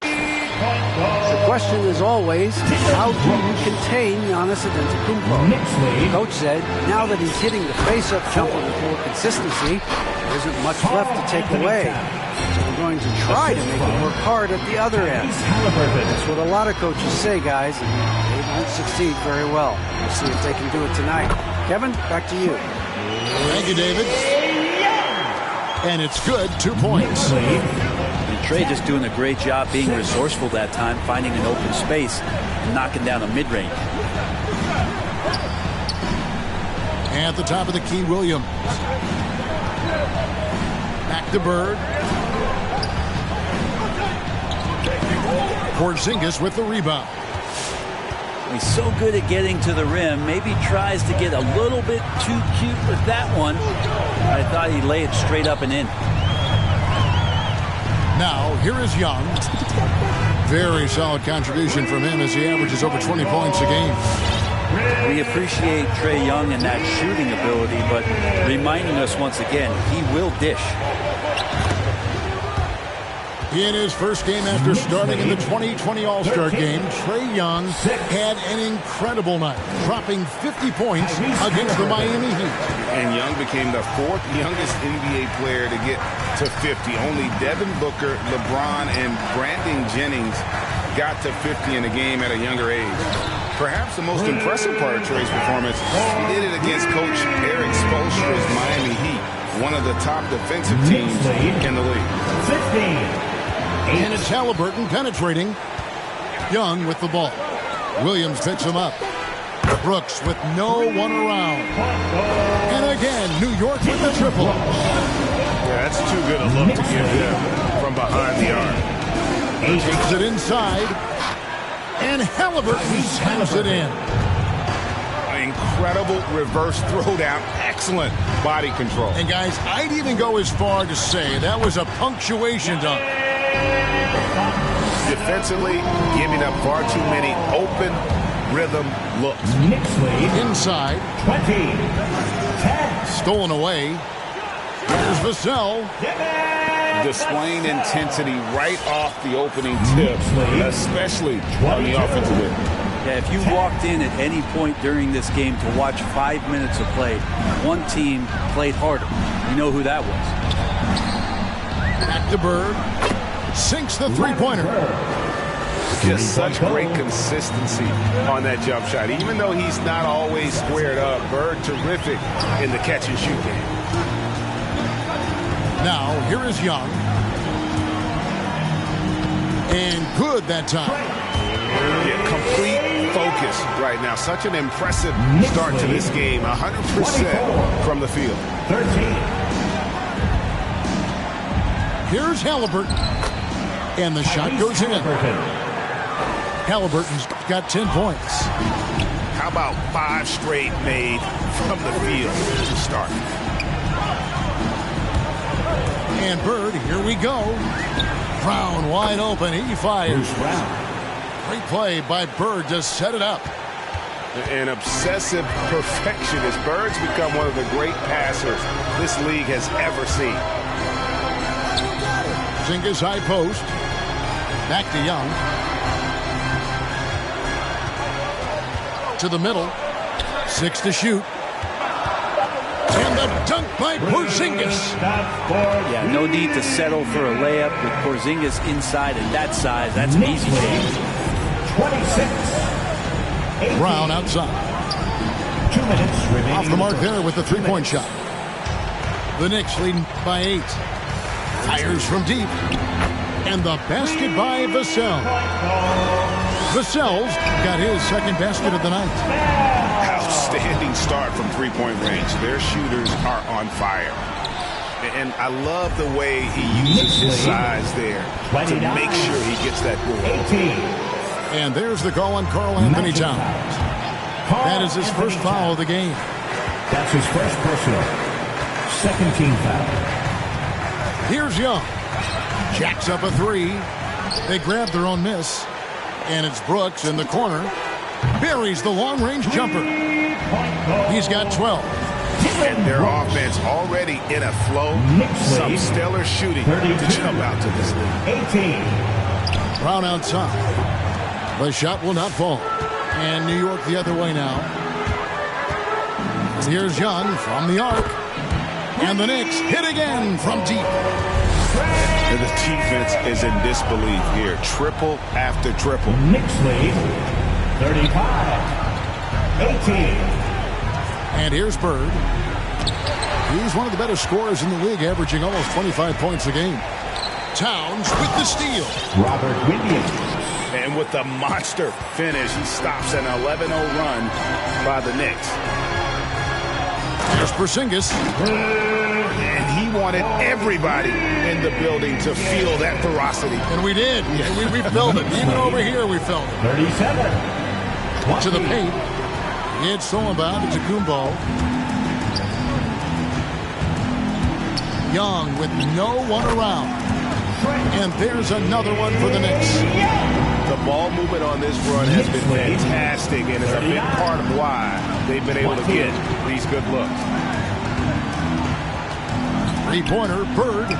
The question is always, how do you contain Giannis Antetokounmpo? The coach said, now that he's hitting the face-up jumper with more consistency, there isn't much left to take away. So we're going to try to make it work hard at the other end. That's what a lot of coaches say, guys, and they don't succeed very well. We'll see if they can do it tonight. Kevin, back to you. Thank you, David. And it's good, 2 points. And Trey just doing a great job being resourceful that time, finding an open space and knocking down a mid-range. At the top of the key, Williams. Back to Bird. Porzingis with the rebound. He's so good at getting to the rim. Maybe tries to get a little bit too cute with that one. I thought he'd lay it straight up and in. Now, here is Young. Very solid contribution from him as he averages over 20 points a game. We appreciate Trae Young and that shooting ability, but reminding us once again, he will dish. In his first game after starting in the 2020 All-Star Game, Trae Young had an incredible night, dropping 50 points against the Miami Heat. And Young became the 4th youngest NBA player to get to 50. Only Devin Booker, LeBron, and Brandon Jennings got to 50 in a game at a younger age. Perhaps the most impressive part of Trae's performance, he did it against Coach Eric Spoelstra's Miami Heat, one of the top defensive teams in the league. 15. And it's Halliburton penetrating. Young with the ball. Williams picks him up. Brooks with no one around. And again, New York with the triple. Yeah, that's too good a look to give him from behind the arc. Takes it inside. And Halliburton slams it in. Incredible reverse throwdown. Excellent body control. And guys, I'd even go as far to say that was a punctuation dunk. Defensively, giving up far too many open rhythm looks. Knicks lead. Inside. 20-10. Stolen away. Here's Vassell. Displaying intensity right off the opening tip, especially on the offensive end. Yeah, if you walked in at any point during this game to watch 5 minutes of play, one team played harder. You know who that was. Back to Bird. Sinks the three-pointer. Just such great consistency on that jump shot. Even though he's not always squared up, Bird terrific in the catch-and-shoot game. Now, here is Young. And good that time. Yeah, complete focus right now. Such an impressive start to this game. 100% from the field. 13. Here's Halliburton. And the shot goes in. Halliburton's got 10 points. How about 5 straight made from the field to start? And Bird, here we go. Brown wide open. He fires. Great play by Bird to set it up. An obsessive perfectionist. Bird's become one of the great passers this league has ever seen. Porzingis high post. Back to Young. To the middle. 6 to shoot. And the dunk by Porzingis. Yeah, no need to settle for a layup with Porzingis inside at that size. That's an easy game. 26. Brown outside. 2 minutes remaining. Off the mark there with the three-point shot. The Knicks leading by 8. Fires from deep. And the basket by Vassell. Vassell's got his second basket of the night. Outstanding start from three-point range. Their shooters are on fire. And I love the way he uses his size there to make sure he gets that goal. 18. And there's the call on Karl Anthony Towns. That is his first foul of the game. That's his first personal. Second team foul. Here's Young. Jacks up a 3. They grab their own miss. And it's Brooks in the corner. Buries the long-range jumper. He's got 12. And their offense already in a flow. Some stellar shooting to jump out to this league. 18. Brown outside. The shot will not fall. And New York the other way now. Here's Young from the arc. And the Knicks hit again from deep. And the defense is in disbelief here. Triple after triple. Knicks lead. 35. 18. And here's Bird. He's one of the better scorers in the league, averaging almost 25 points a game. Towns with the steal. Robert Williams. And with the monster finish, he stops an 11-0 run by the Knicks. There's Porzingis. And he wanted everybody in the building to feel that ferocity. And we did. Yeah, we felt it. Even over here, we felt it. 37. To the paint. It's stolen by Antetokounmpo. Young with no one around. And there's another one for the Knicks. The ball movement on this run has been fantastic, and it's a big part of why they've been able to get these good looks. Three-pointer, Bird.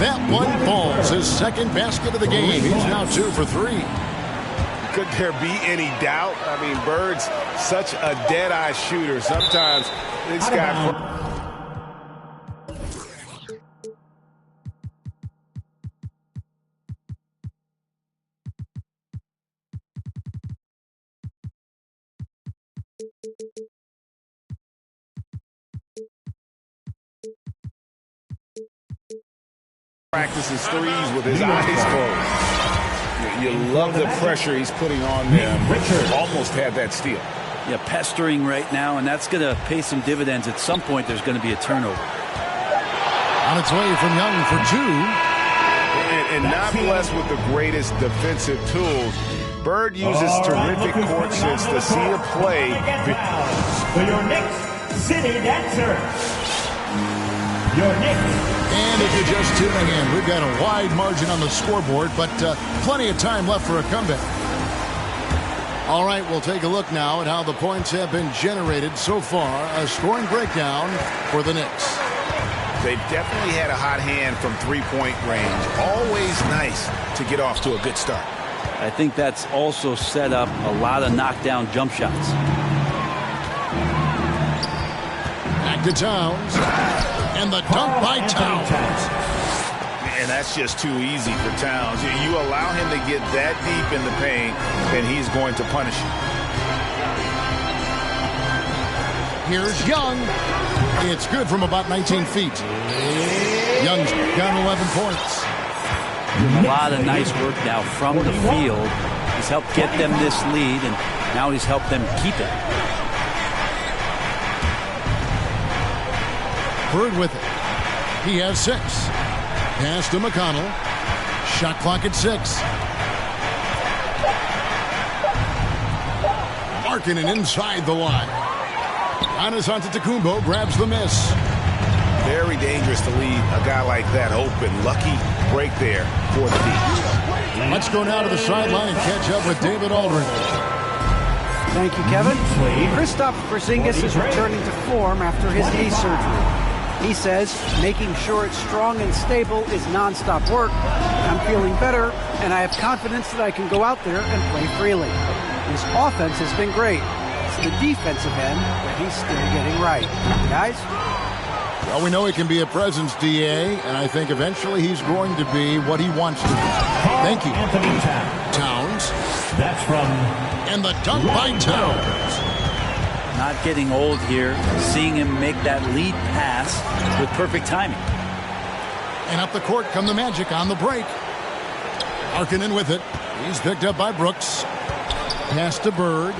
That one falls. His second basket of the game. He's now 2 for 3. Could there be any doubt? I mean, Bird's such a dead-eye shooter. Sometimes this guy... practices threes with his eyes closed. You love the pressure he's putting on them. Almost had that steal. Yeah, pestering right now, and that's going to pay some dividends. At some point, there's going to be a turnover. On its way from Young for 2. And not blessed with the greatest defensive tools, Bird uses terrific court sense to see a play. For your Knicks City Dancer. Your Knicks. And if you're just tuning in, we've got a wide margin on the scoreboard, but plenty of time left for a comeback. All right, we'll take a look now at how the points have been generated so far. A scoring breakdown for the Knicks. They've definitely had a hot hand from three-point range. Always nice to get off to a good start. I think that's also set up a lot of knockdown jump shots. Back to Towns. And the dunk by Towns. And that's just too easy for Towns. You allow him to get that deep in the paint, and he's going to punish you. Here's Young. It's good from about 19 feet. Young's got 11 points. A lot of nice work now from the field. He's helped get them this lead, and now he's helped them keep it. Bird with it. He has 6. Pass to McConnell. Shot clock at 6. Markkanen inside the line. Giannis Antetokounmpo grabs the miss. Very dangerous to leave a guy like that open. Lucky break there for the Heat. Let's go now to the sideline and catch up with David Aldridge. Thank you, Kevin. Kristaps Porzingis is returning to form after his knee surgery. He says making sure it's strong and stable is nonstop work. I'm feeling better, and I have confidence that I can go out there and play freely. His offense has been great. It's the defensive end that he's still getting right. Guys? Well, we know he can be a presence, DA, and I think eventually he's going to be what he wants to be. Thank you. Anthony Towns. That's from... And the dunk by Towns. Not getting old here, seeing him make that lead pass with perfect timing. And up the court come the Magic on the break. Markkanen with it. He's picked up by Brooks. Pass to Bird.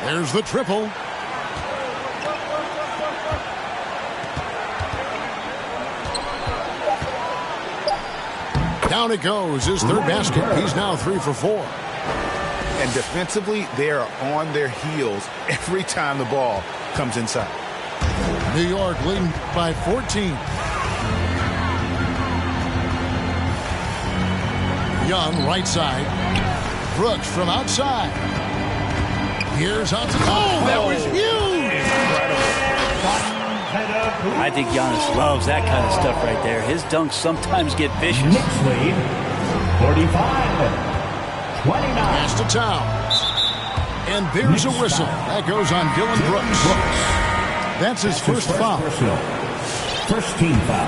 There's the triple. Down it goes. His third basket. He's now 3 for 4. And defensively, they are on their heels every time the ball comes inside. New York leading by 14. Young, right side. Brooks from outside. Here's Antetokounmpo. Oh, that was huge! I think Giannis loves that kind of stuff right there. His dunks sometimes get vicious. Knicks lead 45. 29. Pass to Towns. And there's a whistle. That goes on Dylan Brooks. That's his first foul. First team foul.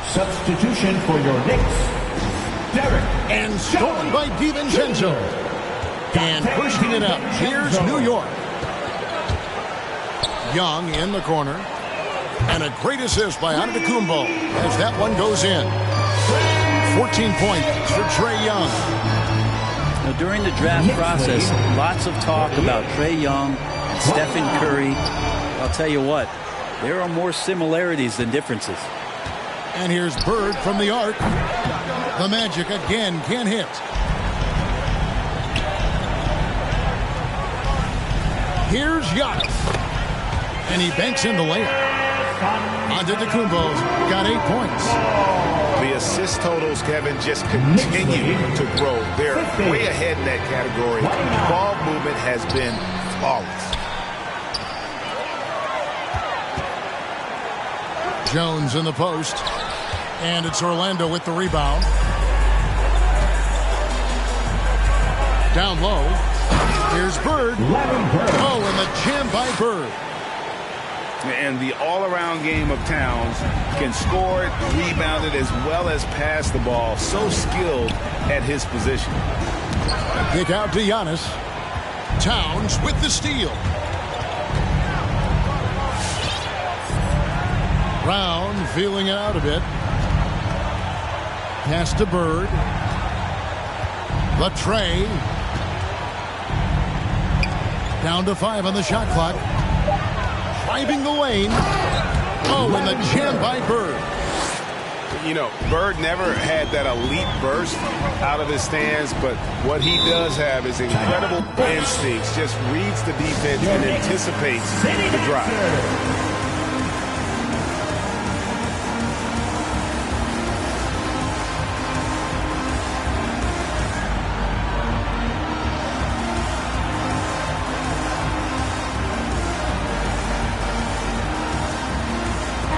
Substitution for your Knicks. Derek. And stolen by DiVincenzo. And pushing it up. Here's New York. Young in the corner. And a great assist by Antetokounmpo as that one goes in. 14 points for Trae Young. Now, during the draft process, lots of talk about Trae Young and Stephen Curry. I'll tell you what, there are more similarities than differences. And here's Bird from the arc. The Magic again can't hit. Here's Giannis. And he banks in the layup. Antetokounmpo's got 8 points. The assist totals, Kevin, just continue to grow. They're way ahead in that category. Ball movement has been flawless. Jones in the post. And it's Orlando with the rebound. Down low. Here's Bird. Oh, and the jam by Bird. And the all-around game of Towns can score it, rebound it, as well as pass the ball. So skilled at his position. Kick out to Giannis. Towns with the steal. Brown feeling it out a bit. Pass to Bird. The Trae. Down to 5 on the shot clock. Driving the lane. Oh, and the jam by Bird. You know, Bird never had that elite burst out of his stance, but what he does have is incredible instincts, just reads the defense and anticipates the drive.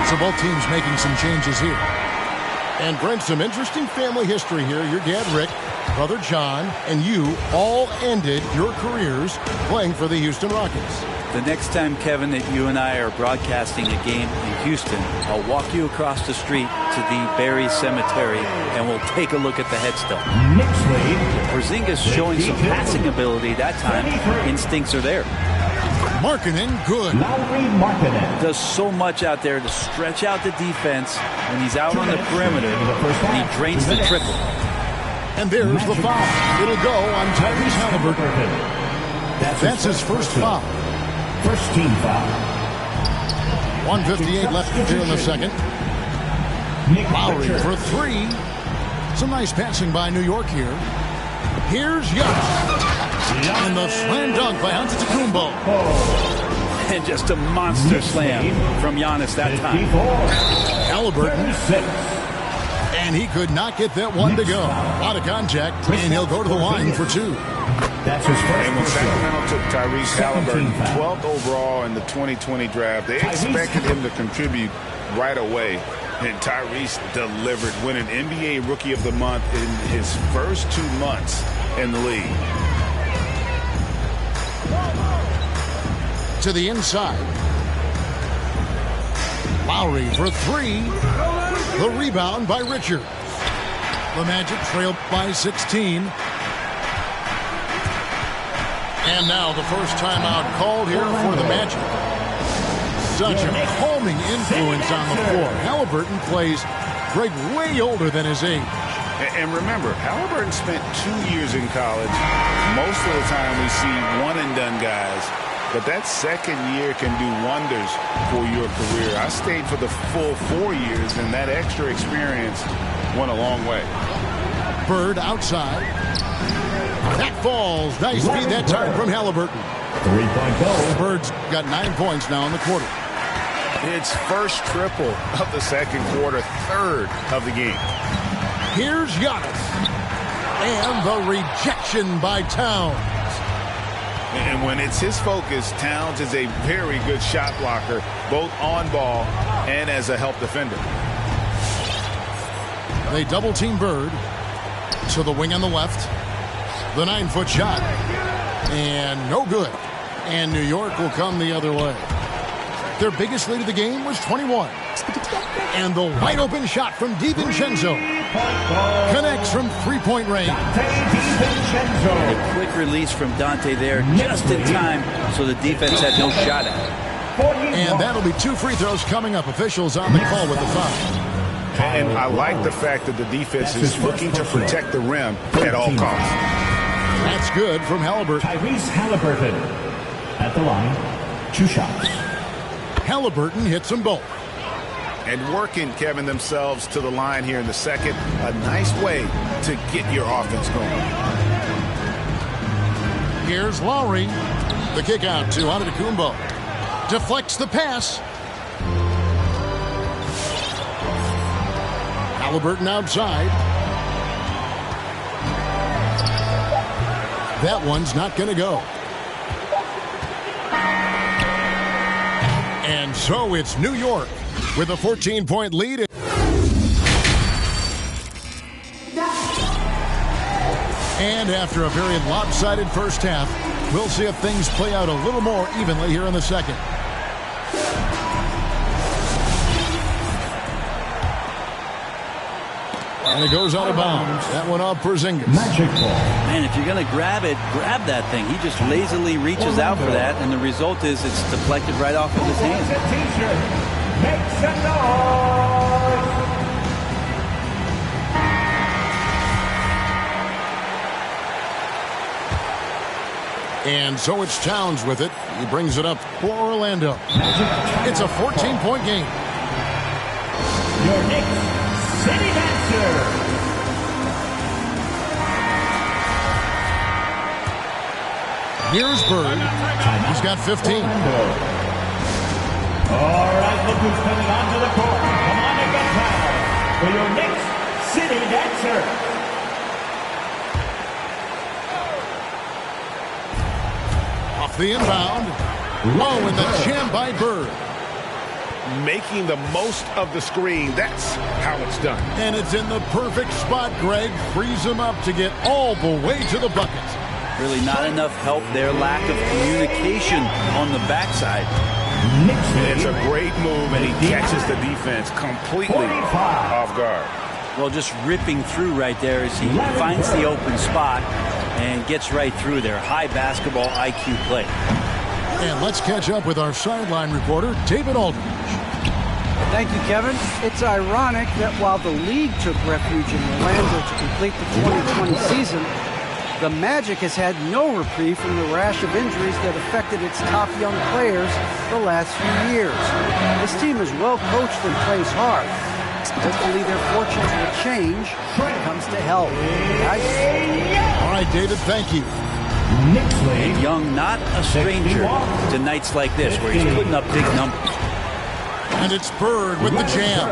So both teams making some changes here. And Brent, some interesting family history here. Your dad, Rick, brother John, and you all ended your careers playing for the Houston Rockets. The next time, Kevin, that you and I are broadcasting a game in Houston, I'll walk you across the street to the Barry Cemetery, and we'll take a look at the headstone. Porzingis showing some passing ability that time. Instincts are there. Markkanen, good. Does so much out there to stretch out the defense when he's out on the perimeter, and he drains the triple. And there's the foul. It'll go on Tyrese Haliburton. That's his first foul. First team foul. 1:58 left here in the second. Lowry for three. Some nice passing by New York here. Here's Giannis. And the slam dunk by Antetokounmpo. And just a monster slam from Giannis that time. Haliburton. And he could not get that one to go. A lot of contact, and he'll go to the line for two. That's his first. And when Sacramento took Tyrese Haliburton, 12th overall in the 2020 draft, they expected him to contribute right away. And Tyrese delivered, winning NBA Rookie of the Month in his first 2 months in the league. To the inside. Lowry for three. The rebound by Richards. The Magic trailed by 16. And now the first timeout called here for the Magic. Such a calming influence on the floor. Haliburton plays great, way older than his age. And remember, Haliburton spent 2 years in college. Most of the time we see one-and-done guys. But that second year can do wonders for your career. I stayed for the full 4 years, and that extra experience went a long way. Bird outside. That falls. Nice feed that time from Haliburton. 3-point goal. Bird's got 9 points now in the quarter. It's first triple of the second quarter, third of the game. Here's Giannis. And the rejection by Towns. And when it's his focus, Towns is a very good shot blocker, both on ball and as a help defender. They double team Bird to the wing on the left. The 9-foot shot. And no good. And New York will come the other way. Their biggest lead of the game was 21. And the wide open shot from DiVincenzo connects from 3-point range. A quick release from Dante there just in time, so the defense had no shot at it. And that'll be 2 free throws coming up. Officials on the call with the foul. And I like the fact that the defense is looking to protect the rim at all costs. That's good from Haliburton. Tyrese Haliburton at the line. 2 shots. Haliburton hits them both. And working, Kevin, themselves to the line here in the second. A nice way to get your offense going. Here's Lowry. The kick out to Antetokounmpo. Deflects the pass. Haliburton outside. That one's not going to go. And so it's New York with a 14-point lead. And after a very lopsided first half, we'll see if things play out a little more evenly here in the second. And it goes out of bounds. That one off Porzingis. Magic ball. Man, if you're going to grab it, grab that thing. He just lazily reaches out for that, and the result is it's deflected right off of his hand. Make some noise. And so it's Towns with it. He brings it up for Orlando. It's a 14-point game. Your Knicks City Dancer. Here's Bird. He's got 15. All right, look who's coming onto the court. Come on and get down for your Knicks City Dancer. Off the inbound. Oh, and the jam by Bird. Making the most of the screen. That's how it's done. And it's in the perfect spot. Greg frees him up to get all the way to the bucket. Really not enough help there. Lack of communication on the backside. It's a great move, and he catches the defense completely off guard. Well, just ripping through right there as he finds the open spot and gets right through there. High basketball IQ play. And let's catch up with our sideline reporter, David Aldridge. Thank you, Kevin. It's ironic that while the league took refuge in Orlando to complete the 2020 season, the Magic has had no reprieve from the rash of injuries that affected its top young players the last few years. This team is well coached and plays hard. Hopefully their fortunes will change when it comes to health. Guys? All right, David, thank you. And Young, not a stranger to nights like this where he's putting up big numbers. And it's Bird with the jam.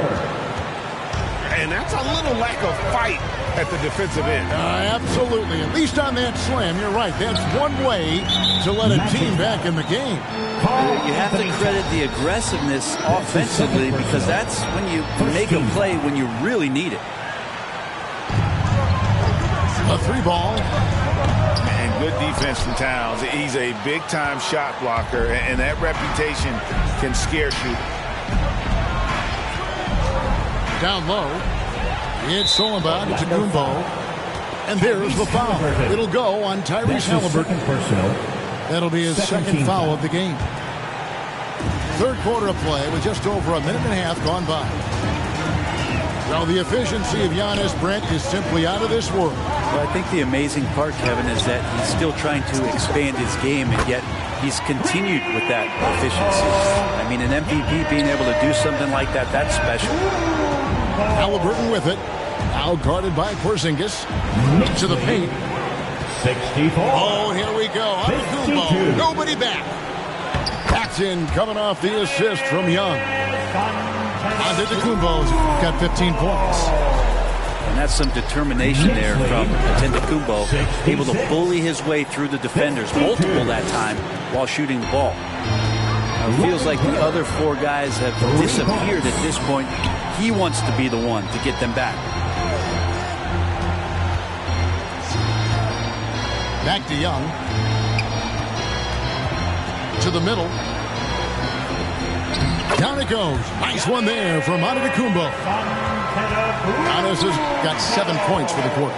And that's a little lack of fight at the defensive end. Absolutely. At least on that slam, you're right. That's one way to let a team back in the game. You have to credit the aggressiveness offensively because that's when you make a play when you really need it. A three ball. And good defense from Towns. He's a big-time shot blocker, and that reputation can scare you. Down low. It's Solomon to Kumbo. And there's the foul. It'll go on Tyrese Halliburton. That'll be his second foul of the game. Third quarter of play with just over a minute and a half gone by. Well, the efficiency of Giannis, Brent, is simply out of this world. Well, I think the amazing part, Kevin, is that he's still trying to expand his game, and yet he's continued with that efficiency. I mean, an MVP being able to do something like that, that's special. Halliburton with it. Now guarded by Porzingis. To the paint. 64. Oh, here we go. Antetokounmpo. Nobody back. Paxton coming off the assist from Young. Antetokounmpo's got 15 points. And that's some determination there from Antetokounmpo, able to bully his way through the defenders, multiple that time, while shooting the ball. It feels like the other four guys have disappeared at this point. He wants to be the one to get them back. Back to Young. To the middle. Down it goes. Nice one there from Antetokounmpo. Giannis has got 7 points for the quarter.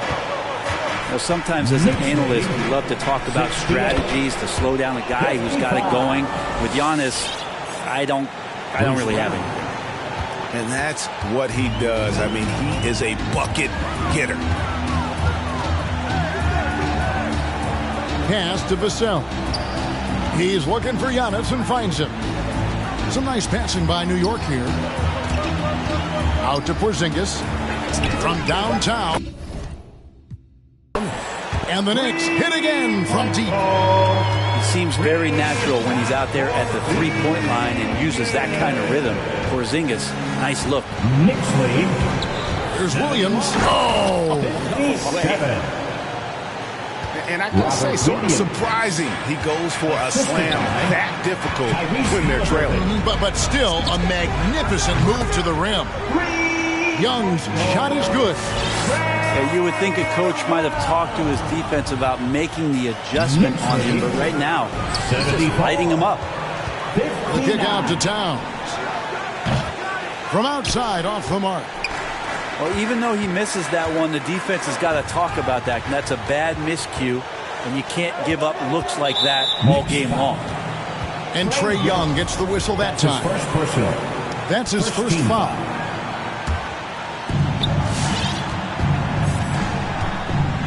Now, sometimes as an analyst, we love to talk about strategies to slow down a guy who's got it going. With Giannis, I don't really have any. And that's what he does. I mean, he is a bucket getter. Pass to Vassell. He's looking for Giannis and finds him. Some nice passing by New York here. Out to Porzingis from downtown. And the Knicks hit again from deep. He seems very natural when he's out there at the three-point line and uses that kind of rhythm. Porzingis, nice look. Knicks lead. Here's Williams. Oh! And I can say, sort of surprising, he goes for a slam that difficult when they're trailing. But still, a magnificent move to the rim. Young's shot is good. You would think a coach might have talked to his defense about making the adjustment on him, but right now, he's just lighting him up. The kick out to Towns. From outside, off the mark. Well, even though he misses that one, the defense has got to talk about that. And that's a bad miscue, and you can't give up looks like that all game long. And Trae Young gets the whistle that time. That's his first foul.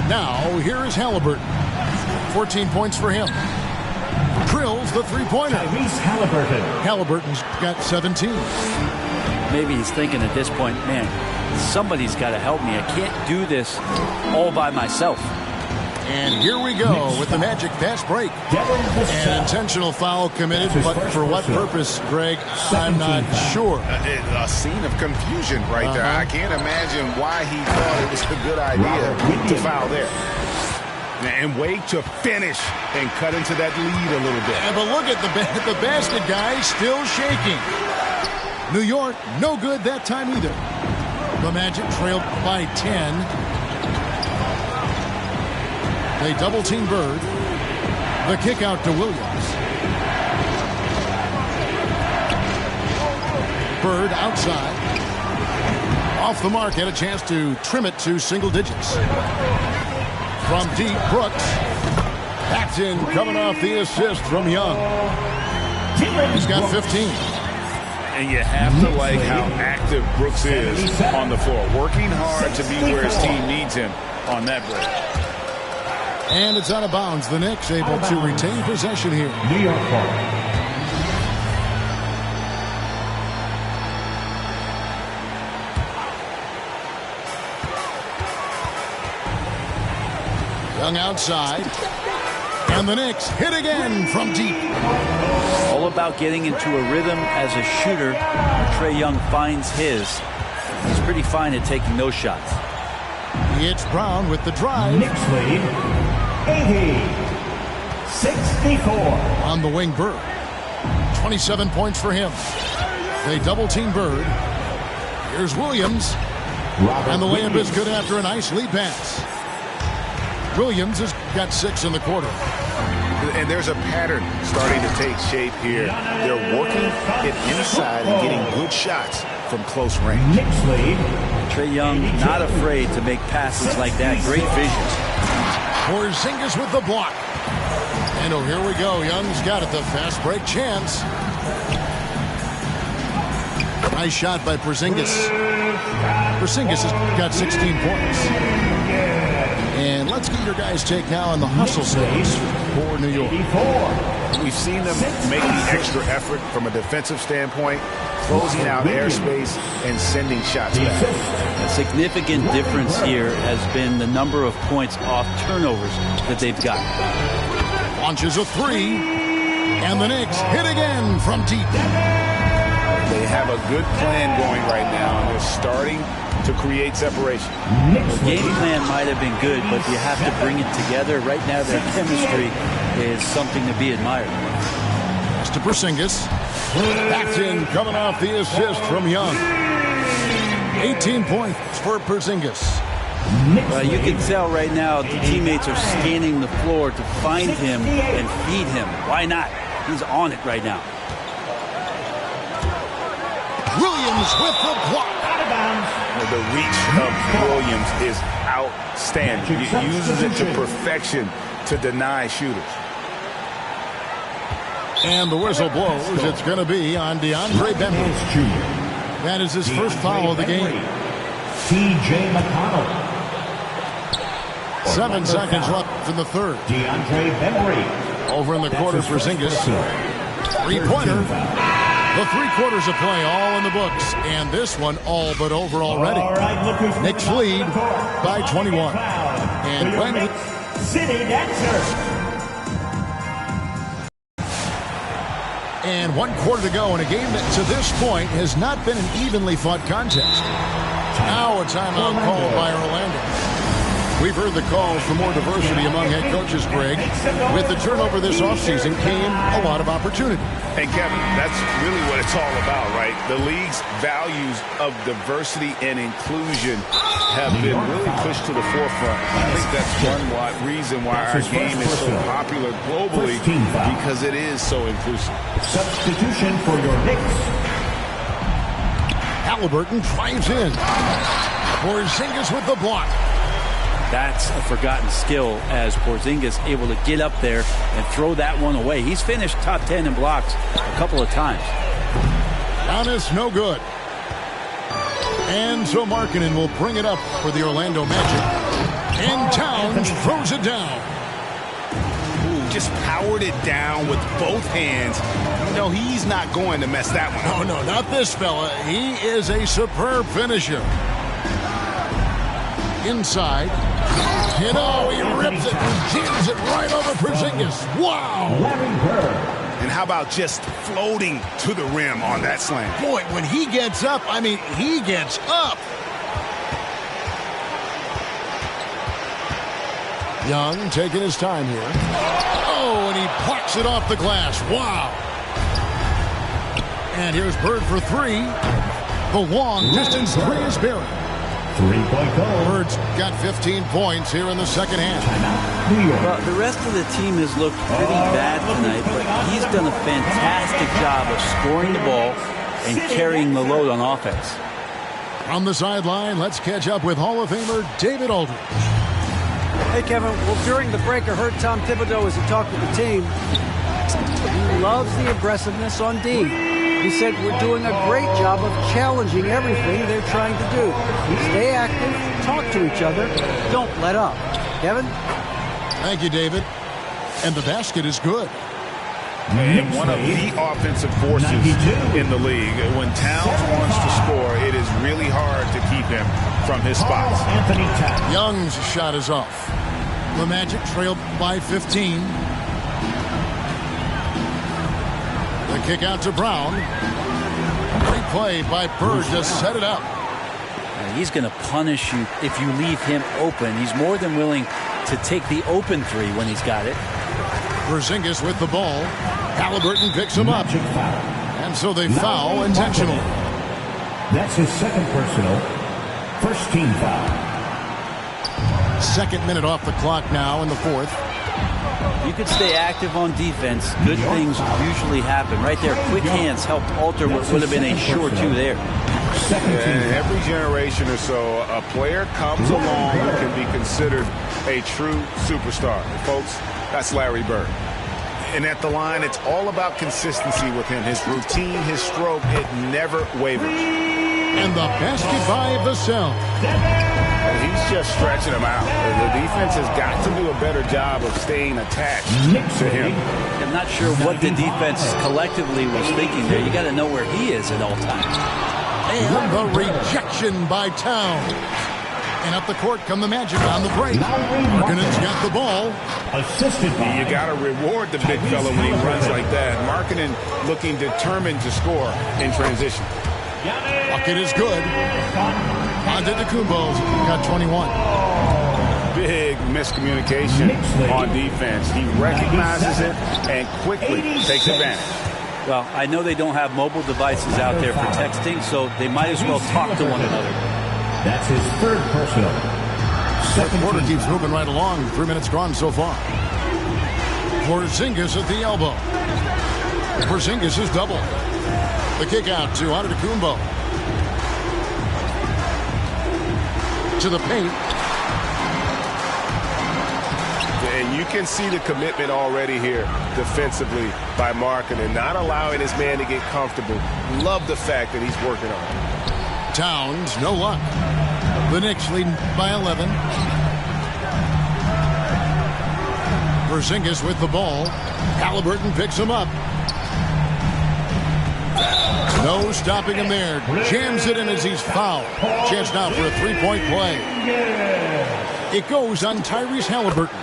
Now, here is Halliburton. 14 points for him. Drills the three-pointer. Tyrese Halliburton. Halliburton's got 17. Maybe he's thinking at this point, man, somebody's got to help me. I can't do this all by myself. And here we go with the Magic fast break. An intentional foul committed, but for what purpose, Greg? I'm not sure. A scene of confusion right there. I can't imagine why he thought it was a good idea to foul there. And wait to finish and cut into that lead a little bit. Yeah, but look at the basket guy still shaking. New York, no good that time either. The Magic trailed by 10. They double-team Bird. The kick out to Williams. Bird outside. Off the mark, had a chance to trim it to single digits. From deep, Brooks. Backed in, coming off the assist from Young. He's got 15. And you have to like how active Brooks is on the floor. Working hard to be where his team needs him on that break. And it's out of bounds. The Knicks able to retain possession here. New York ball. Young outside. And the Knicks hit again from deep. All about getting into a rhythm as a shooter. Trae Young finds his. He's pretty fine at taking those shots. It's Brown with the drive. Knicks lead 80-64. On the wing, Bird. 27 points for him. They double-team Bird. Here's Williams. And the layup is good after a nice lead pass. Williams has got 6 in the quarter. And there's a pattern starting to take shape here. They're working it inside and getting good shots from close range. Knicks lead. Trae Young not afraid to make passes like that. Great vision. Porzingis with the block. And oh, here we go. Young's got it. The fast break chance. Nice shot by Porzingis. Porzingis has got 16 points. And let's get your guys' take now on the hustle stage for New York. We've seen them make the extra effort from a defensive standpoint, closing out airspace and sending shots back. A significant difference here has been the number of points off turnovers that they've got. Launches a 3. And the Knicks hit again from deep. They have a good plan going right now, and they're starting to create separation. The game plan might have been good, but you have to bring it together. Right now, their chemistry is something to be admired. It's to Porzingis. Backed in, coming off the assist from Young. 18 points for Porzingis. You can tell right now the teammates are scanning the floor to find him and feed him. Why not? He's on it right now. Williams with the block. The reach of Williams is outstanding. He uses it to perfection to deny shooters. And the whistle blows. It's going to be on DeAndre Bembry. That is his first foul of the game. T.J. McConnell. 7 seconds left in the third. DeAndre Bembry. Over in the quarter for Porzingis. 3-pointer. The 3 quarters of play all in the books. And this one all but over already. Knicks lead by 21. And when City Dancers. And 1 quarter to go in a game that to this point has not been an evenly fought contest. Now a timeout called by Orlando. We've heard the calls for more diversity among head coaches, Greg. With the turnover this offseason came a lot of opportunity. And Kevin, that's really what it's all about, right? The league's values of diversity and inclusion have been really pushed to the forefront. I think that's one reason why our game is so popular globally, because it is so inclusive. Substitution for your Knicks. Halliburton drives in. Porzingis with the block. That's a forgotten skill as Porzingis able to get up there and throw that one away. He's finished top 10 in blocks a couple of times. Giannis, no good. And so Markkanen will bring it up for the Orlando Magic. And Towns throws it down. just powered it down with both hands. You know, he's not going to mess that one up. No, not this fella. He is a superb finisher. Inside. You know, he rips it and jams it right over Porzingis. Wow. And how about just floating to the rim on that slam? Boy, when he gets up, I mean, he gets up. Young taking his time here. Oh, and he plucks it off the glass. Wow. And here's Bird for three. The long distance three is buried. 3-point goal. Bird's got 15 points here in the second half. Well, the rest of the team has looked pretty bad tonight, but he's done a fantastic job of scoring the ball and carrying the load on offense. On the sideline, let's catch up with Hall of Famer David Aldridge. Hey, Kevin. Well, during the break, I heard Tom Thibodeau as he talked to the team. He loves the aggressiveness on D. He said, we're doing a great job of challenging everything they're trying to do. Stay active, talk to each other, don't let up. Kevin? Thank you, David. And the basket is good. And one of the offensive forces in the league. When Towns wants to score, it is really hard to keep him from his spots. Young's shot is off. The Magic trailed by 15. The kick out to Brown. Great play by Bird to set it up. He's going to punish you if you leave him open. He's more than willing to take the open three when he's got it. Porzingis with the ball. Halliburton picks him up. And so they foul intentionally. That's his second personal. First team foul. Second minute off the clock now in the fourth. You could stay active on defense. Good things usually happen. Right there, quick hands helped alter what would have been a sure two there. And every generation or so, a player comes along who can be considered a true superstar. Folks, that's Larry Bird. And at the line, it's all about consistency with him. His routine, his stroke, it never wavers. And the basket by Vassell. And he's just stretching him out. The defense has got to do a better job of staying attached to him. I'm not sure what the defense collectively was thinking there. You got to know where he is at all times. And the rejection by Towns. And up the court come the Magic on the break. Markkanen's got the ball. Assisted by. You got to reward the big fella when he runs like that. Markkanen looking determined to score in transition. Bucket is good. Antetokounmpo's got 21. Big miscommunication on defense. He recognizes it and quickly takes advantage. Well, I know they don't have mobile devices out there for texting, so they might as well talk to one another. That's his third personal. Second quarter keeps moving right along. 3 minutes gone so far. Porzingis at the elbow. Porzingis is double. The kick out to Antetokounmpo. To the paint. And you can see the commitment already here defensively by Markkanen, not allowing his man to get comfortable. Love the fact that he's working on it. Towns, no luck. The Knicks leading by 11. Porzingis with the ball. Halliburton picks him up. No stopping him there. Jams it in as he's fouled. Chance now for a three-point play. It goes on Tyrese Halliburton.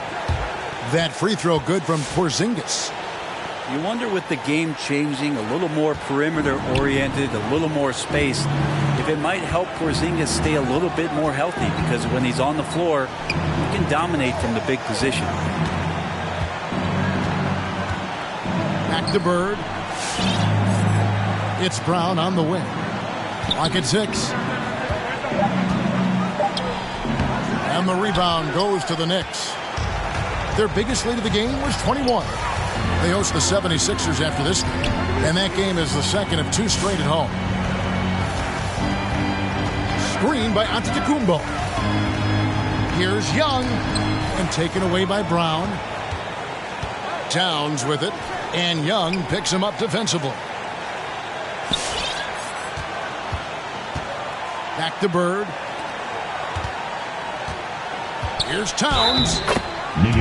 That free throw good from Porzingis. You wonder with the game changing, a little more perimeter oriented, a little more space, if it might help Porzingis stay a little bit more healthy, because when he's on the floor, he can dominate from the big position. Back to Bird. It's Brown on the wing. Clock at 6. And the rebound goes to the Knicks. Their biggest lead of the game was 21. They host the 76ers after this game, and that game is the second of 2 straight at home. Screen by Antetokounmpo. Here's Young, and taken away by Brown. Towns with it, and Young picks him up defensively. Back to Bird. Here's Towns.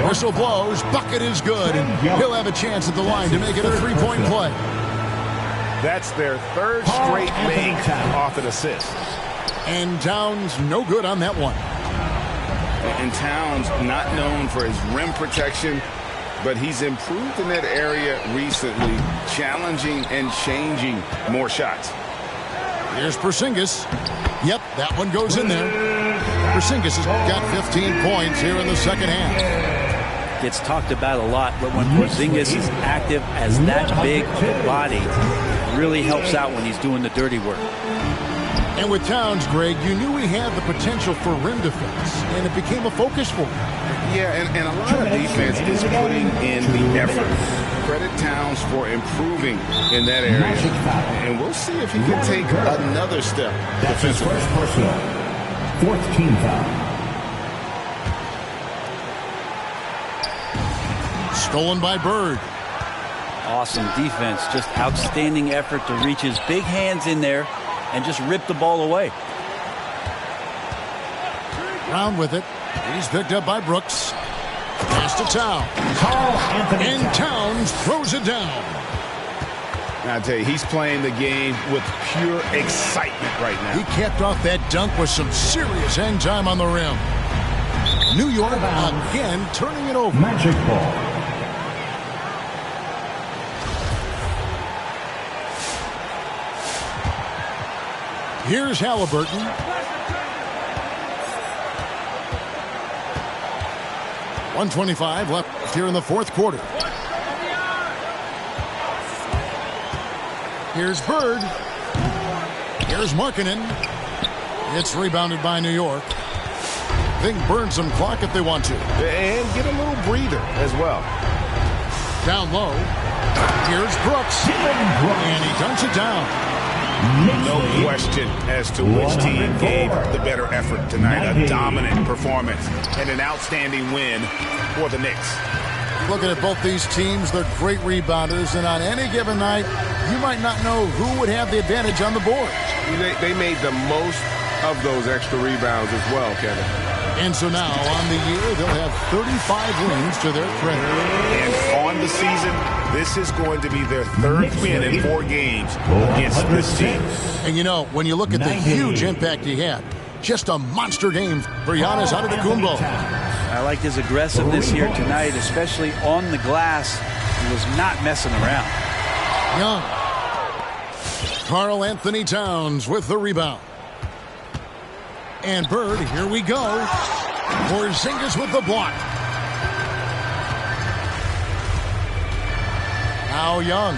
Whistle blows. Bucket is good, and he'll have a chance at the line to make it a three-point play. That's their third straight make off an assist. And Towns no good on that one. And Towns not known for his rim protection, but he's improved in that area recently, challenging and changing more shots. Here's Porzingis. Yep, that one goes in there. Porzingis has got 15 points here in the second half. Gets talked about a lot, but when Porzingis is active as that big of a body, it really helps out when he's doing the dirty work. And with Towns, Greg, you knew he had the potential for rim defense, and it became a focus for him. Yeah, and a lot of defense is putting in the effort. Credit Towns for improving in that area. And we'll see if he can take another step defensively. First personal. Fourth team foul. Stolen by Bird. Awesome defense. Just outstanding effort to reach his big hands in there and just rip the ball away. Round with it. He's picked up by Brooks. Pass to Towns. And Towns throws it down. I tell you, he's playing the game with pure excitement right now. He capped off that dunk with some serious hang time on the rim. New York again turning it over. Magic ball. Here's Halliburton. .125 left here in the fourth quarter. Here's Bird. Here's Markkanen. It's rebounded by New York. They can burn some clock if they want to. And get a little breather as well. Down low. Here's Brooks. And he dunks it down. No question as to which team gave the better effort tonight. A dominant performance and an outstanding win for the Knicks. Looking at both these teams, they're great rebounders, and on any given night, you might not know who would have the advantage on the board. They made the most of those extra rebounds as well, Kevin. And so now, on the year, they'll have 35 wins to their credit. And on the season, this is going to be their third win in 4 games against this team. And you know, when you look at the huge impact he had, just a monster game for Giannis Antetokounmpo. I liked his aggressiveness here tonight, especially on the glass. He was not messing around. Young. Karl Anthony Towns with the rebound. And Bird, here we go. Porzingis with the block. Now Young.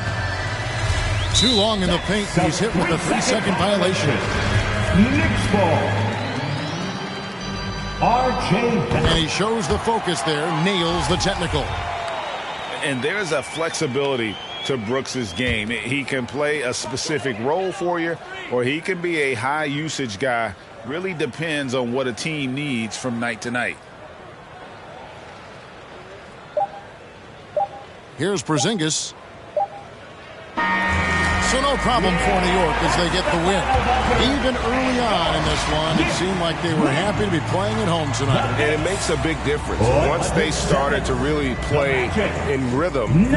Too long in the paint. He's hit with a 3-second violation. Knicks ball. And he shows the focus there. Nails the technical. And there's a flexibility to Brooks's game. He can play a specific role for you, or he can be a high usage guy. Really depends on what a team needs from night to night. Here's Porzingis. So no problem for New York as they get the win. Even early on in this one, it seemed like they were happy to be playing at home tonight. And it makes a big difference. Once they started to really play in rhythm,